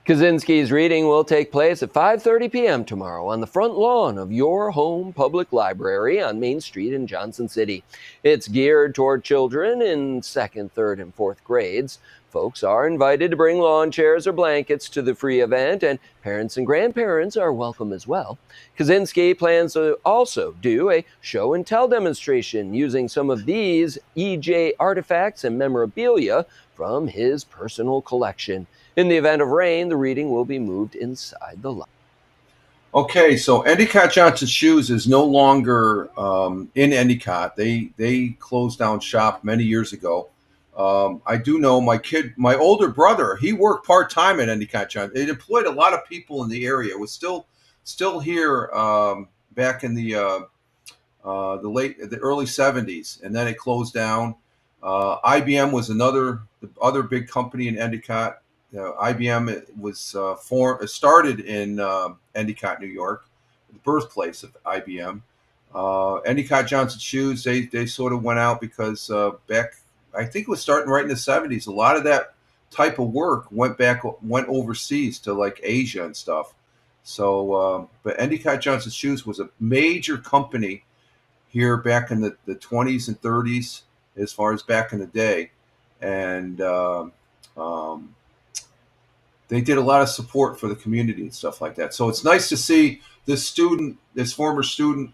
Kaczynski's reading will take place at 5:30 p.m. tomorrow on the front lawn of your home public library on Main Street in Johnson City. It's geared toward children in 2nd, 3rd, and 4th grades. Folks are invited to bring lawn chairs or blankets to the free event, and parents and grandparents are welcome as well. Kaczynski plans to also do a show and tell demonstration using some of these EJ artifacts and memorabilia from his personal collection. In the event of rain, the reading will be moved inside the library. Okay, so Endicott Johnson Shoes is no longer in Endicott. They closed down shop many years ago. I do know my older brother, he worked part-time at Endicott Johnson. It employed a lot of people in the area. It was still here back in the early 70s, and then it closed down. IBM was the other big company in Endicott. IBM was started in Endicott, New York, the birthplace of IBM. Endicott Johnson Shoes, they sort of went out because back, I think it was starting right in the 70s. A lot of that type of work went overseas to like Asia and stuff. So, but Endicott Johnson Shoes was a major company here back in the 20s and 30s, as far as back in the day. And they did a lot of support for the community and stuff like that. So it's nice to see this former student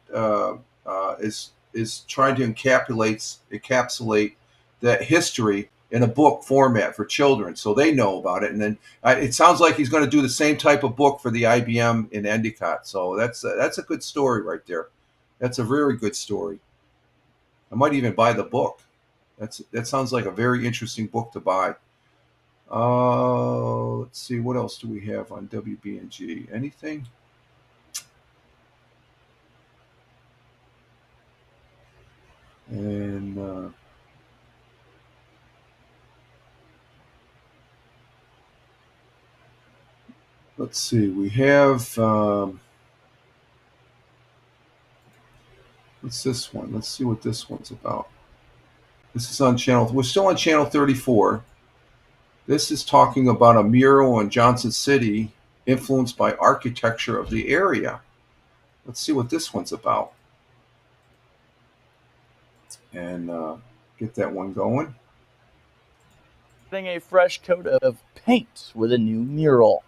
is trying to encapsulate that history in a book format for children, so they know about it. And then it sounds like he's going to do the same type of book for the IBM in Endicott. So that's a good story right there. That's a very good story. I might even buy the book. That sounds like a very interesting book to buy. Let's see, what else do we have on WBNG? Anything? And let's see, we have, what's this one? Let's see what this one's about. This is on channel, we're still on channel 34. This is talking about a mural in Johnson City influenced by architecture of the area. Let's see what this one's about. And get that one going. A fresh coat of paint with a new mural.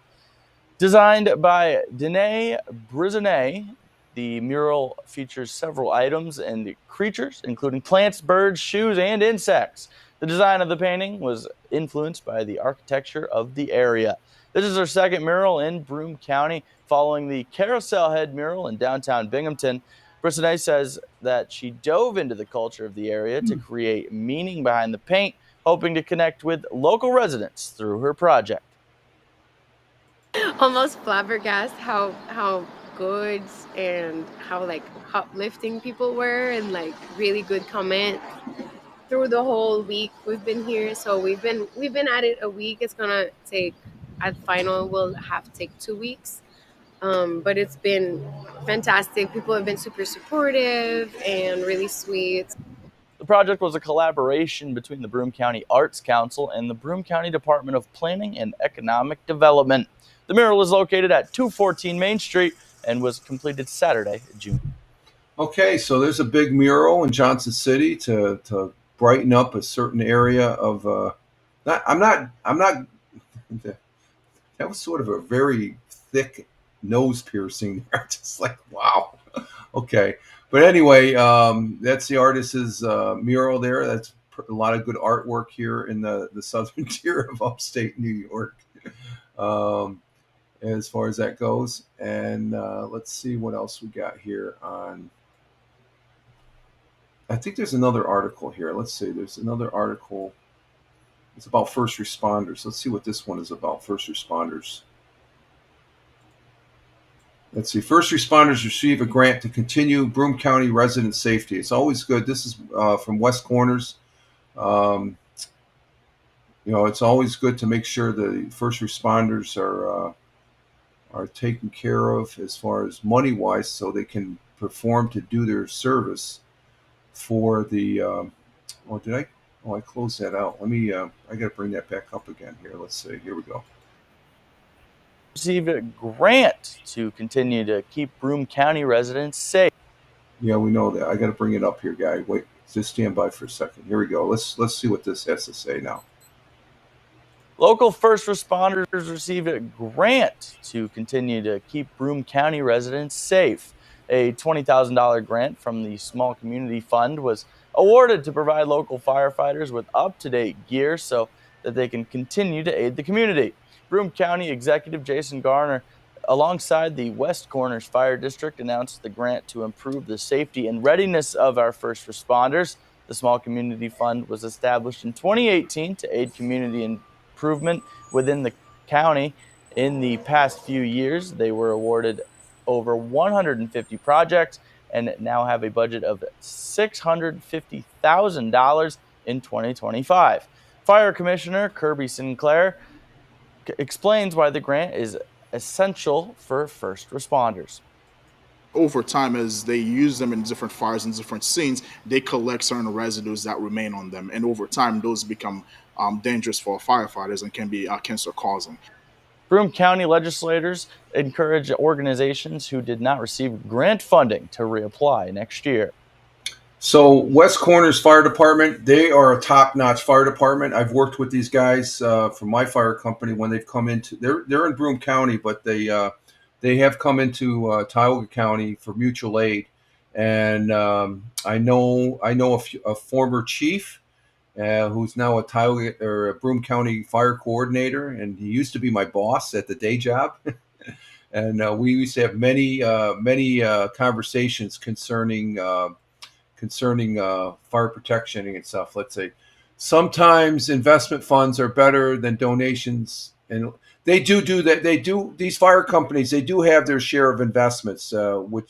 Designed by Danae Brisonnet, the mural features several items and creatures, including plants, birds, shoes, and insects. The design of the painting was influenced by the architecture of the area. This is her second mural in Broome County, following the Carousel Head mural in downtown Binghamton. Brisonnet says that she dove into the culture of the area to create meaning behind the paint, hoping to connect with local residents through her project. Almost flabbergasted how good and how like uplifting people were, and like really good comment through the whole week we've been here. So we've been at it a week. It's gonna take, at final we'll have to take 2 weeks, but it's been fantastic. People have been super supportive and really sweet. The project was a collaboration between the Broome County Arts Council and the Broome County Department of Planning and Economic Development. The mural is located at 214 Main Street and was completed Saturday, June. Okay, so there's a big mural in Johnson City to brighten up a certain area of. I'm not. That was sort of a very thick nose piercing there. Just like, wow. Okay, but anyway, that's the artist's mural there. That's a lot of good artwork here in the southern tier of upstate New York. As far as that goes. And let's see what else we got here on. I think there's another article here. Let's see. There's another article. It's about first responders. Let's see what this one is about. First responders. Let's see. First responders receive a grant to continue Broome County resident safety. It's always good. This is from West Corners. You know, it's always good to make sure the first responders are taken care of as far as money wise, so they can perform to do their service for the I closed that out. Let me I gotta bring that back up again here. Let's see, here we go. Receive a grant to continue to keep Broome County residents safe. Yeah, we know that. I gotta bring it up here, guy. Wait, just stand by for a second. Here we go. Let's see what this has to say now. Local first responders receive a grant to continue to keep Broome County residents safe. A $20,000 grant from the Small Community Fund was awarded to provide local firefighters with up-to-date gear so that they can continue to aid the community. Broome County Executive Jason Garner, alongside the West Corners Fire District, announced the grant to improve the safety and readiness of our first responders. The Small Community Fund was established in 2018 to aid community improvement within the county. In the past few years, they were awarded over 150 projects and now have a budget of $650,000 in 2025. Fire Commissioner Kirby Sinclair explains why the grant is essential for first responders. Over time, as they use them in different fires and different scenes, they collect certain residues that remain on them. And over time, those become dangerous for firefighters and can be cancer causing. Broome County legislators encourage organizations who did not receive grant funding to reapply next year. So West Corners Fire Department, they are a top-notch fire department. I've worked with these guys from my fire company when they've come into. They're in Broome County, but they have come into Tioga County for mutual aid. And I know a former chief who's now a Tioga or a Broome County fire coordinator, and he used to be my boss at the day job. And we used to have many conversations concerning fire protection and stuff. Let's say sometimes investment funds are better than donations, and they do that. They do, these fire companies, they do have their share of investments, and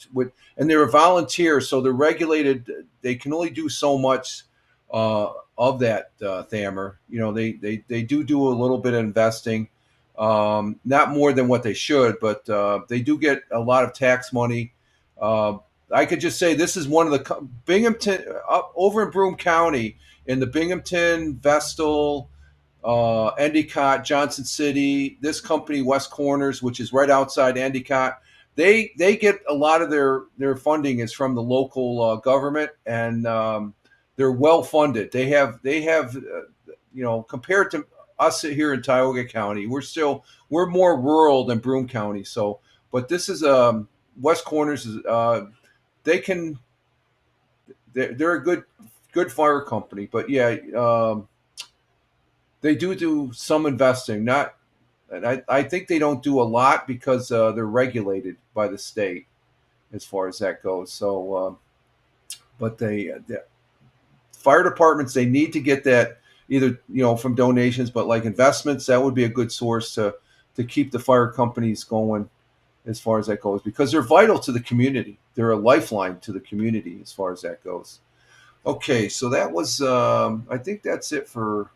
they're a volunteer, so they're regulated. They can only do so much of that, Thamer. You know, they do a little bit of investing, not more than what they should, but they do get a lot of tax money. I could just say this is one of the Binghamton over in Broome County, in the Binghamton, Vestal, Endicott, Johnson City. This company, West Corners, which is right outside Endicott, they get a lot of their funding is from the local government, and they're well funded. They have compared to us here in Tioga County, we're more rural than Broome County. So, but this is West Corners is they're a good fire company, but yeah, they do some investing. And I think they don't do a lot because they're regulated by the state as far as that goes. So, but the fire departments, they need to get that either from donations, but like investments, that would be a good source to keep the fire companies going as far as that goes, because they're vital to the community. They're a lifeline to the community as far as that goes. Okay, so that was I think that's it for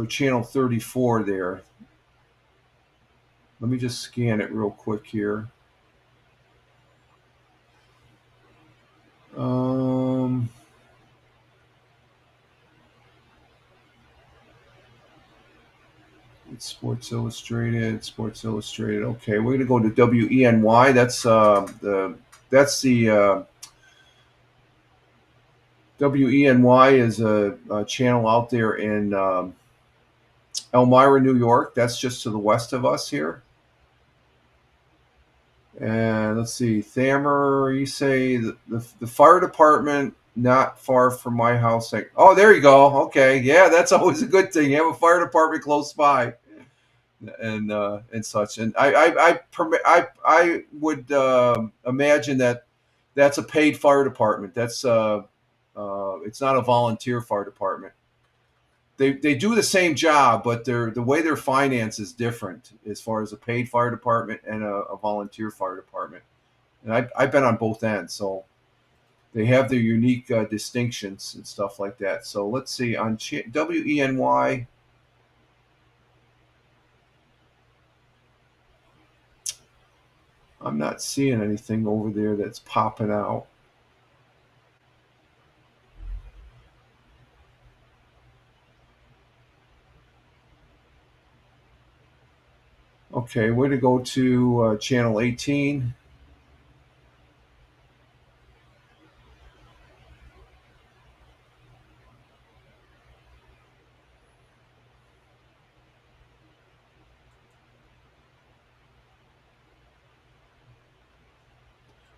channel 34 there. Let me just scan it real quick here. It's Sports Illustrated. Okay, we're gonna go to WENY. That's the WENY is a channel out there in Elmira, New York. That's just to the west of us here. And let's see, Thamer, you say the fire department not far from my house. Oh, there you go. Okay, yeah, that's always a good thing. You have a fire department close by, and such. And I would imagine that that's a paid fire department. That's it's not a volunteer fire department. They do the same job, but the way their finance is different as far as a paid fire department and a volunteer fire department. And I've been on both ends, so they have their unique distinctions and stuff like that. So let's see, on WENY, I'm not seeing anything over there that's popping out. Okay, we're going to go to channel 18.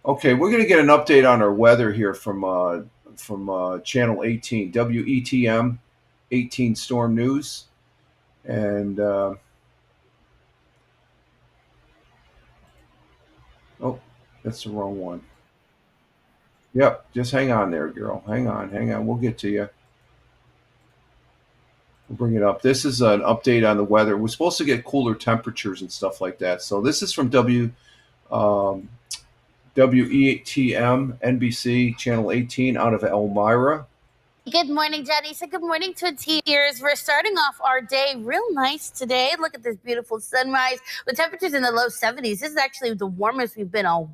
Okay, we're going to get an update on our weather here from channel 18, WETM 18 Storm News. And oh, that's the wrong one. Yep, just hang on there, girl. Hang on. We'll get to you. We'll bring it up. This is an update on the weather. We're supposed to get cooler temperatures and stuff like that. So this is from WETM NBC Channel 18 out of Elmira. Good morning, Jenny. So good morning, Twitteers. We're starting off our day real nice today. Look at this beautiful sunrise with temperatures in the low 70s. This is actually the warmest we've been all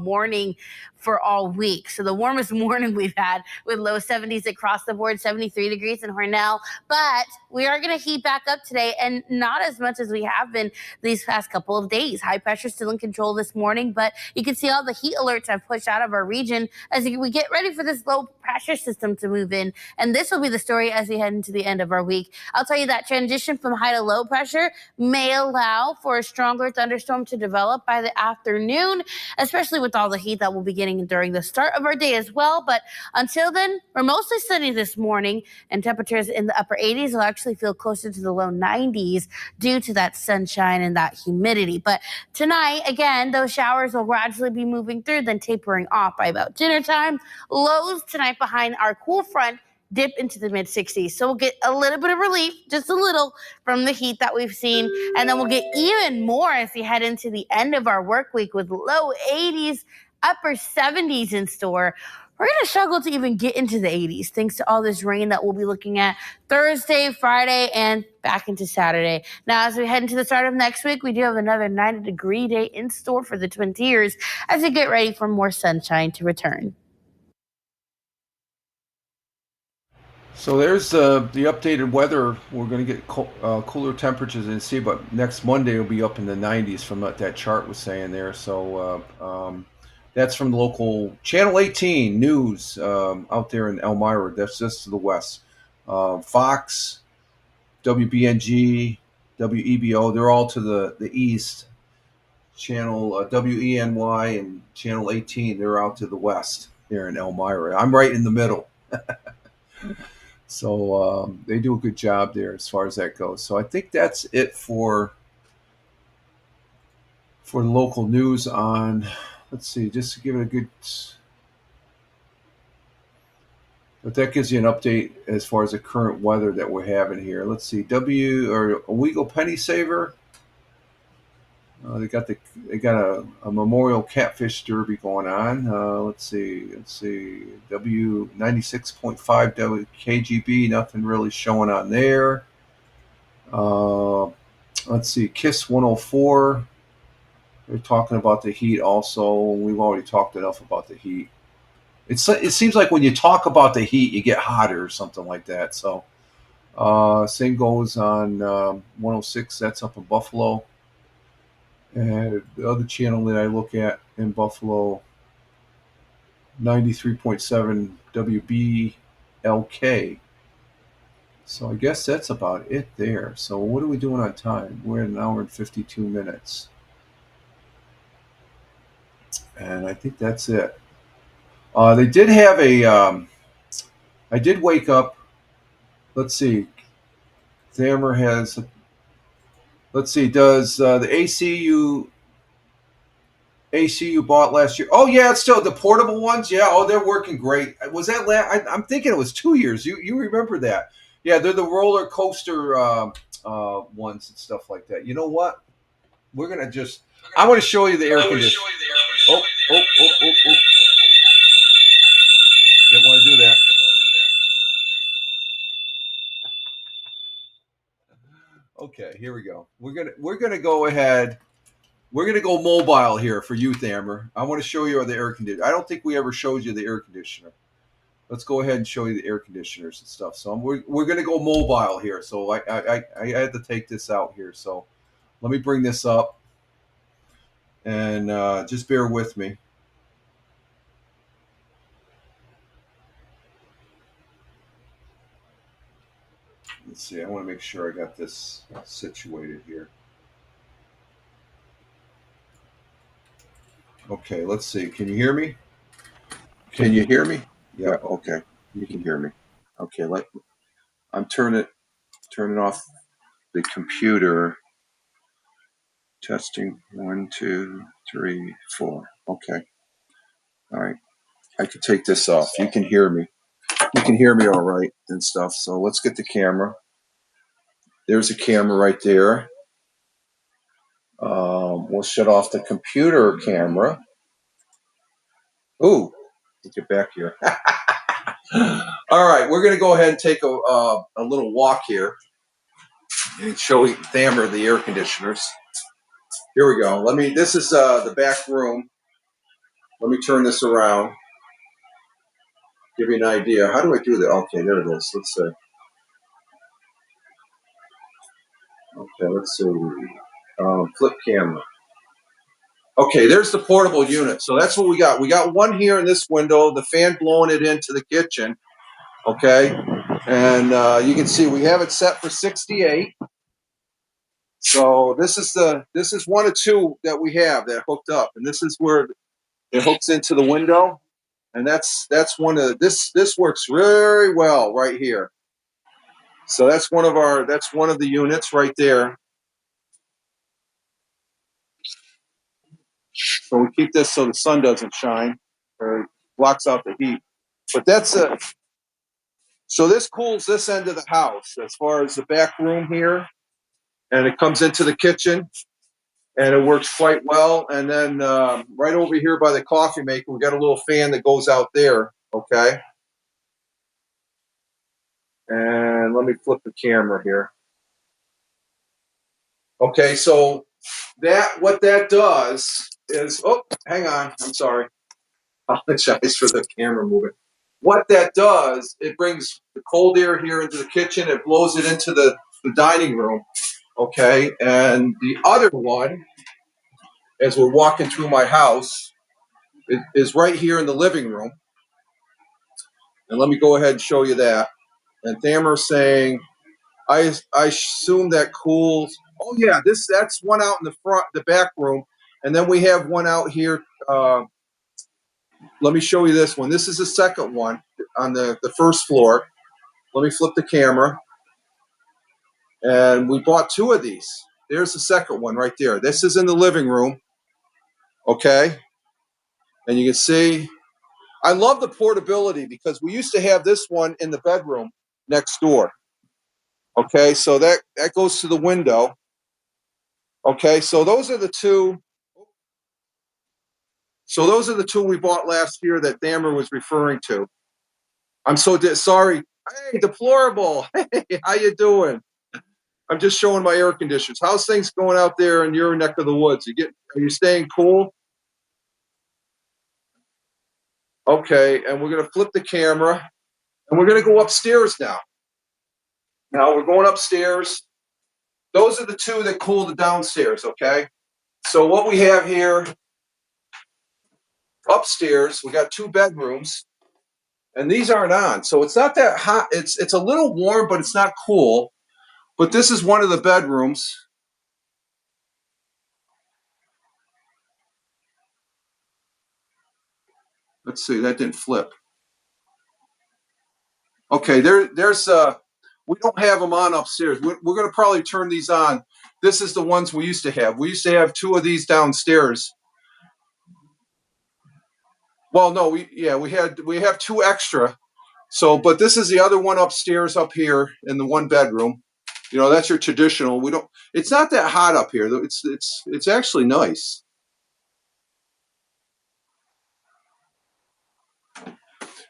morning for all week. So the warmest morning we've had with low 70s across the board, 73 degrees in Hornell. But we are going to heat back up today, and not as much as we have been these past couple of days. High pressure still in control this morning, but you can see all the heat alerts I've pushed out of our region as we get ready for this low pressure system to move in. And this will be the story as we head into the end of our week. I'll tell you that transition from high to low pressure may allow for a stronger thunderstorm to develop by the afternoon, especially with all the heat that we'll be getting during the start of our day as well. But until then, we're mostly sunny this morning, and temperatures in the upper 80s will actually feel closer to the low 90s due to that sunshine and that humidity. But tonight, again, those showers will gradually be moving through, then tapering off by about dinner time. Lows tonight behind our cool front dip into the mid 60s. So we'll get a little bit of relief, just a little, from the heat that we've seen. And then we'll get even more as we head into the end of our work week with low 80s, upper 70s in store. We're going to struggle to even get into the 80s thanks to all this rain that we'll be looking at Thursday, Friday, and back into Saturday. Now, as we head into the start of next week, we do have another 90-degree day in store for the Twin Tiers as we get ready for more sunshine to return. So there's the updated weather. We're going to get cooler temperatures in sea, but next Monday will be up in the 90s from what that chart was saying there. So that's from the local Channel 18 news out there in Elmira. That's just to the west. Fox, WBNG, WEBO, they're all to the east. Channel WENY and Channel 18, they're out to the west there in Elmira. I'm right in the middle. So they do a good job there as far as that goes. So I think that's it for the local news on, let's see, just to give it a good, but that gives you an update as far as the current weather that we're having here. Let's see, Owego Penny Saver. They got a Memorial Catfish Derby going on. Let's see, W96.5 KGB, nothing really showing on there. Let's see, Kiss 104. They're talking about the heat also. We've already talked enough about the heat. It seems like when you talk about the heat, you get hotter or something like that. So same goes on 106. That's up in Buffalo. And the other channel that I look at in Buffalo, 93.7 WBLK. So I guess that's about it there. So what are we doing on time? We're at 1 hour and 52 minutes. And I think that's it. They did have I did wake up. Let's see. Thammer has... Let's see, does the AC you bought last year? Oh, yeah, it's still the portable ones. Yeah, oh, they're working great. Was that I'm thinking it was 2 years. You remember that. Yeah, they're the roller coaster ones and stuff like that. You know what? We're going to I want to show you the air conditioner. Oh. Didn't want to do that. Okay, here we go. We're gonna go ahead. We're gonna go mobile here for you, Thammer. I want to show you the air conditioner. I don't think we ever showed you the air conditioner. Let's go ahead and show you the air conditioners and stuff. So we're gonna go mobile here. So I had to take this out here. So let me bring this up, and just bear with me. Let's see. I want to make sure I got this situated here. Okay, let's see. Can you hear me? Can you hear me? Yeah, okay. You can hear me. Okay, I'm turning off the computer. Testing 1, 2, 3, 4. Okay. All right. I can take this off. You can hear me. You can hear me all right and stuff. So let's get the camera. There's a camera right there. We'll shut off the computer camera. Ooh, get back here. All right, we're going to go ahead and take a little walk here and show Thammer the air conditioners. Here we go. This is the back room. Let me turn this around. Give you an idea. How do I do that? Okay, there it is. Let's see. Okay, let's see. Flip camera. Okay, there's the portable unit. So that's what we got. We got one here in this window, the fan blowing it into the kitchen. Okay, and you can see we have it set for 68. So this is one of two that we have that hooked up, and this is where it hooks into the window, and that's one of this works very well right here. So that's one of the units right there. So we keep this so the sun doesn't shine or blocks out the heat. But that's So this cools this end of the house as far as the back room here, and it comes into the kitchen, and it works quite well. And then right over here by the coffee maker, we got a little fan that goes out there. Okay. And let me flip the camera here. Okay, so what that does is, oh, hang on, I'm sorry. I apologize for the camera moving. What that does, it brings the cold air here into the kitchen, it blows it into the dining room, okay? And the other one, as we're walking through my house, is right here in the living room. And let me go ahead and show you that. And Thamer's saying, I assume that cools. Oh yeah, that's one out in the front, the back room, and then we have one out here. Let me show you this one. This is the second one on the first floor. Let me flip the camera, and we bought two of these. There's the second one right there. This is in the living room, okay, and you can see. I love the portability because we used to have this one in the bedroom next door. Okay, so that goes to the window. Okay, so those are the two. So those are the two we bought last year that Thamer was referring to. I'm so sorry. Hey, Deplorable. Hey, how you doing? I'm just showing my air conditioners. How's things going out there in your neck of the woods? Are you staying cool? Okay, and we're gonna flip the camera, and we're gonna go upstairs now. Now we're going upstairs. Those are the two that cool the downstairs. Okay, so what we have here. Upstairs, we got two bedrooms, and these aren't on, so it's not that hot. It's a little warm, but it's not cool. But this is one of the bedrooms. Let's see, that didn't flip. Okay, there's we don't have them on upstairs. We're going to probably turn these on. This is the ones we used to have. We used to have two of these downstairs. Well, no, we have two extra. So, but this is the other one upstairs up here in the one bedroom. You know, that's your traditional. It's not that hot up here. It's actually nice.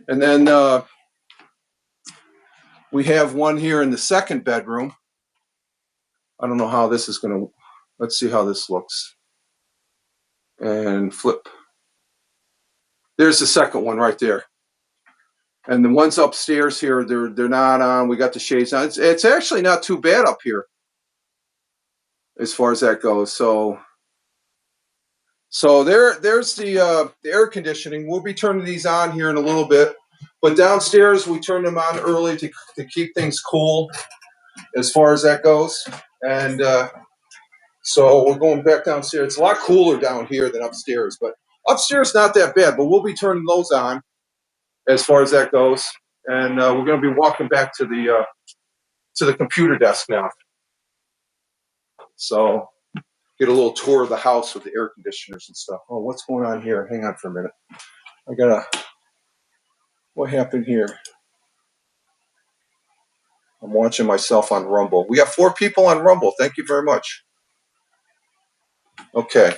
And then we have one here in the second bedroom. I don't know how this is going to, let's see how this looks. And flip. There's the second one right there. And the ones upstairs here, they're not on. We got the shades on. It's actually not too bad up here as far as that goes. So there's the air conditioning. We'll be turning these on here in a little bit. But downstairs, we turn them on early to keep things cool as far as that goes. And so we're going back downstairs. It's a lot cooler down here than upstairs. But upstairs, not that bad. But we'll be turning those on as far as that goes. And we're going to be walking back to the computer desk now. So get a little tour of the house with the air conditioners and stuff. Oh, what's going on here? Hang on for a minute. What happened here? I'm watching myself on Rumble. We got 4 people on Rumble. Thank you very much. Okay.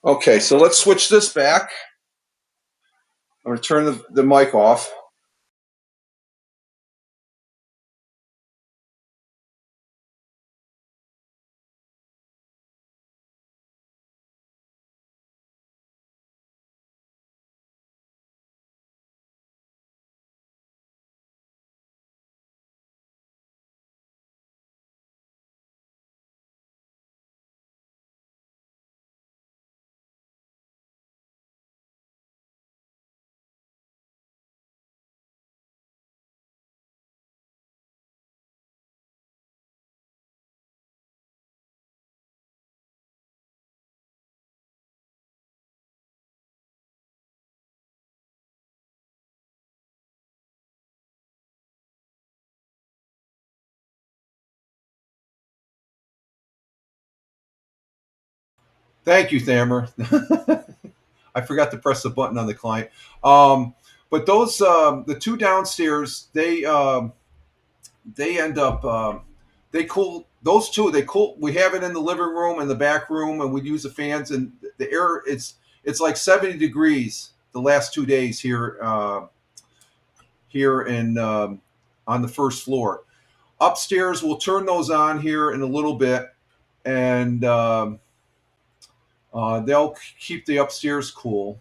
Okay, so let's switch this back. I'm going to turn the mic off. Thank you, Thamer. I forgot to press the button on the client. But those the two downstairs, they end up they cool those two. They cool. We have it in the living room and the back room, and we use the fans and the air. It's like 70 degrees the last 2 days here here in on the first floor. Upstairs, we'll turn those on here in a little bit, and they'll keep the upstairs cool.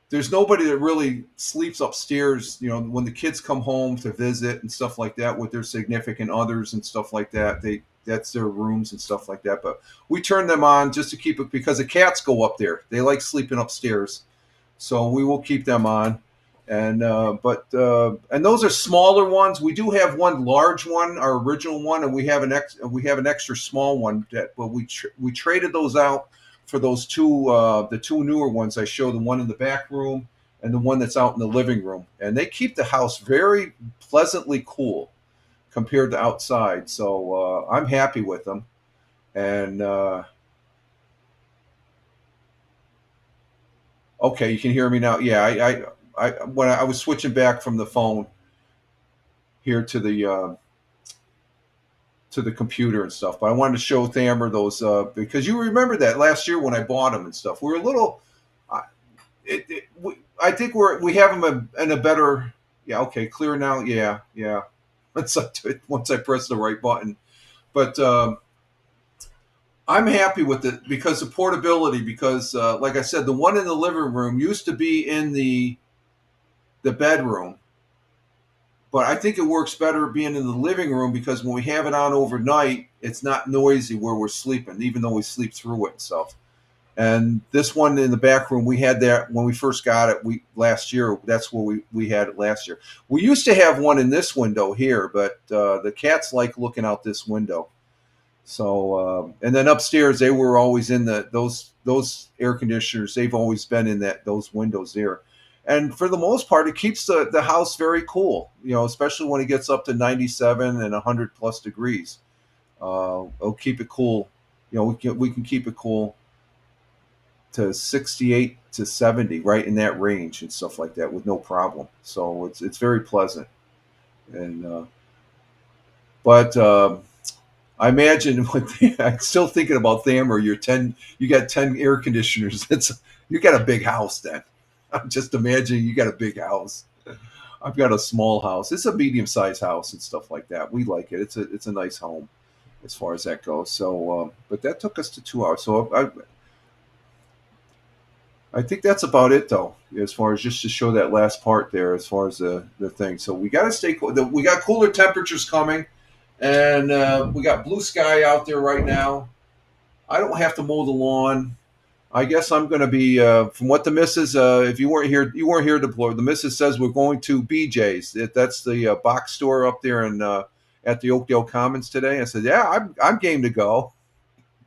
There's nobody that really sleeps upstairs, when the kids come home to visit and stuff like that with their significant others and stuff like that. That's their rooms and stuff like that. But we turn them on just to keep it, because the cats go up there. They like sleeping upstairs. So we will keep them on. And and those are smaller ones. We do have one large one, our original one, and we have an extra small one but we traded those out for those two the two newer ones I showed, the one in the back room and the one that's out in the living room. And they keep the house very pleasantly cool compared to outside. So I'm happy with them. And okay, you can hear me now. Yeah, when I was switching back from the phone here to the computer and stuff, but I wanted to show Thammer those because you remember that last year when I bought them and stuff. We were a little. I think we have them in a better. Yeah, okay, clear now. Yeah. Once I press the right button, but I'm happy with it because of portability. Because like I said, the one in the living room used to be in the bedroom. But I think it works better being in the living room because when we have it on overnight, it's not noisy where we're sleeping, even though we sleep through it and stuff. And this one in the back room, we had that when we first got it last year. That's where we had it last year. We used to have one in this window here, but the cats like looking out this window. So and then upstairs, they were always in those air conditioners. They've always been in those windows there. And for the most part, it keeps the house very cool, especially when it gets up to 97 and 100 plus degrees. It'll keep it cool. We can keep it cool to 68 to 70, right in that range and stuff like that with no problem. So it's very pleasant. And but I imagine I'm still thinking about Thammer. You got 10 air conditioners. You got a big house then. I'm just imagining you got a big house. I've got a small house. It's a medium-sized house and stuff like that. We like it. It's a nice home as far as that goes. So, but that took us to 2 hours. So I think that's about it, though, as far as just to show that last part there, as far as the thing. So we got to stay cool. We got cooler temperatures coming, and we got blue sky out there right now. I don't have to mow the lawn. I guess I'm going to be, from what the missus, if you weren't here, Deploy. The missus says we're going to BJ's. That's the box store up there at the Oakdale Commons today. I said, yeah, I'm game to go.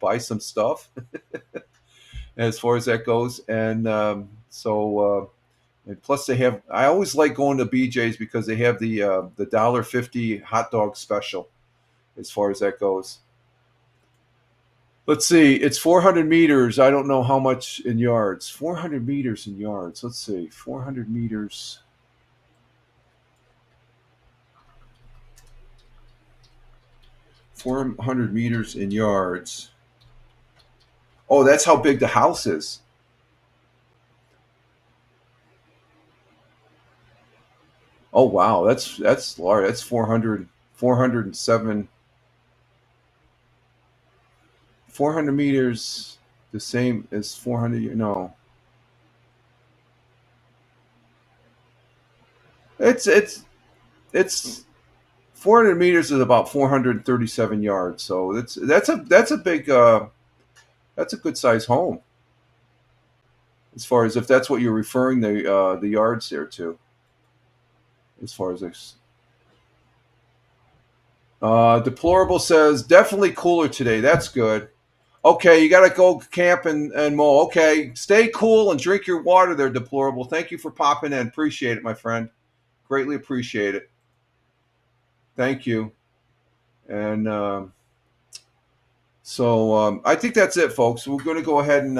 Buy some stuff as far as that goes. And and plus they have, I always like going to BJ's because they have the $1.50 hot dog special as far as that goes. Let's see. It's 400 meters. I don't know how much in yards. 400 meters in yards. Let's see. 400 meters. $400 meters in yards. Oh, that's how big the house is. Oh, wow. That's large. That's 407. 400 meters, the same as 400. No, it's 400 meters is about 437 yards. So that's a big that's a good size home. As far as if that's what you're referring the yards there to. As far as this. Deplorable says definitely cooler today. That's good. Okay, you got to go camp and mow. Okay, stay cool and drink your water there, Deplorable. Thank you for popping in. Appreciate it, my friend. Greatly appreciate it. Thank you. And so I think that's it, folks. We're going to go ahead and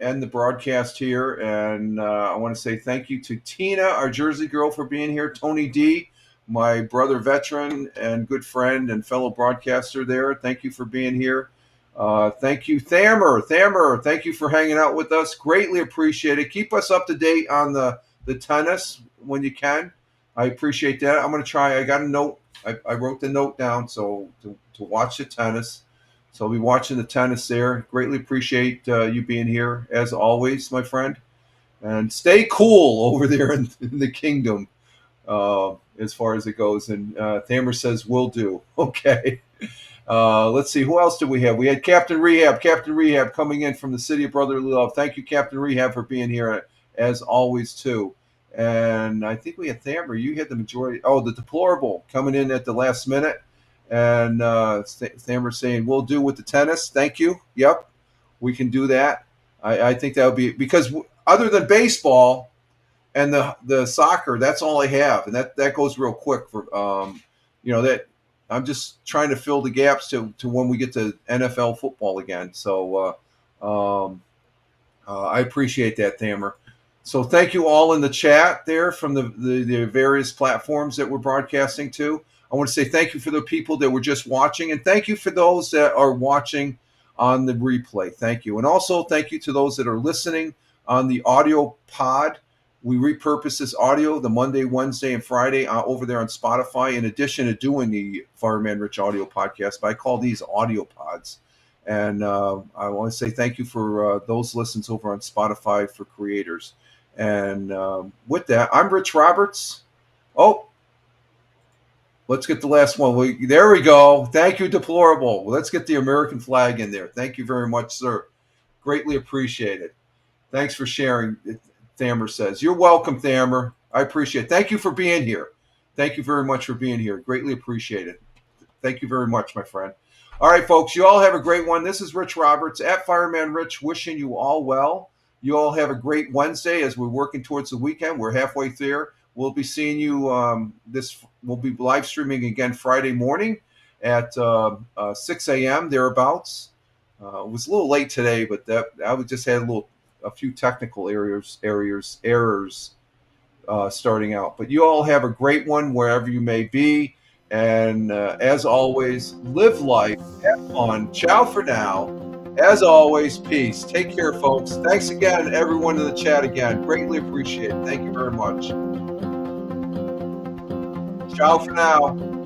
end the broadcast here. And I want to say thank you to Tina, our Jersey girl, for being here. Tony D, my brother veteran and good friend and fellow broadcaster there. Thank you for being here. Thank you, Thamer. Thamer, thank you for hanging out with us. Greatly appreciate it. Keep us up to date on the tennis when you can. I appreciate that. I'm going to try. I got a note. I wrote the note down to watch the tennis. So I'll be watching the tennis there. Greatly appreciate you being here, as always, my friend. And stay cool over there in the kingdom as far as it goes. And Thamer says, will do. Okay. Let's see. Who else did we have? We had Captain Rehab. Captain Rehab coming in from the city of brotherly love. Thank you, Captain Rehab, for being here, as always, too. And I think we had Thamer. You had the majority. Oh, the deplorable coming in at the last minute. And Thamer saying, we'll do with the tennis. Thank you. Yep, we can do that. I think that would be, because other than baseball and the soccer, that's all I have. And that goes real quick for, that I'm just trying to fill the gaps to when we get to NFL football again. So I appreciate that, Thamer. So thank you all in the chat there from the various platforms that we're broadcasting to. I want to say thank you for the people that were just watching, and thank you for those that are watching on the replay. Thank you. And also thank you to those that are listening on the audio pod. We repurpose this audio the Monday, Wednesday, and Friday over there on Spotify, in addition to doing the Fireman Rich audio podcast. But I call these audio pods. And I want to say thank you for those listens over on Spotify for creators. And with that, I'm Rich Roberts. Oh, let's get the last one. There we go. Thank you, Deplorable. Let's get the American flag in there. Thank you very much, sir. Greatly appreciated. Thanks for sharing, Thamer says. You're welcome, Thamer. I appreciate it. Thank you for being here. Thank you very much for being here. Greatly appreciated. Thank you very much, my friend. All right, folks, you all have a great one. This is Rich Roberts at Fireman Rich, wishing you all well. You all have a great Wednesday as we're working towards the weekend. We're halfway there. We'll be seeing you we'll be live streaming again Friday morning at 6 a.m. thereabouts. It was a little late today, but I just had a few technical errors starting out. But you all have a great one wherever you may be. And as always, live life, have fun. Ciao for now. As always, peace. Take care, folks. Thanks again, everyone in the chat again. Greatly appreciate it. Thank you very much. Ciao for now.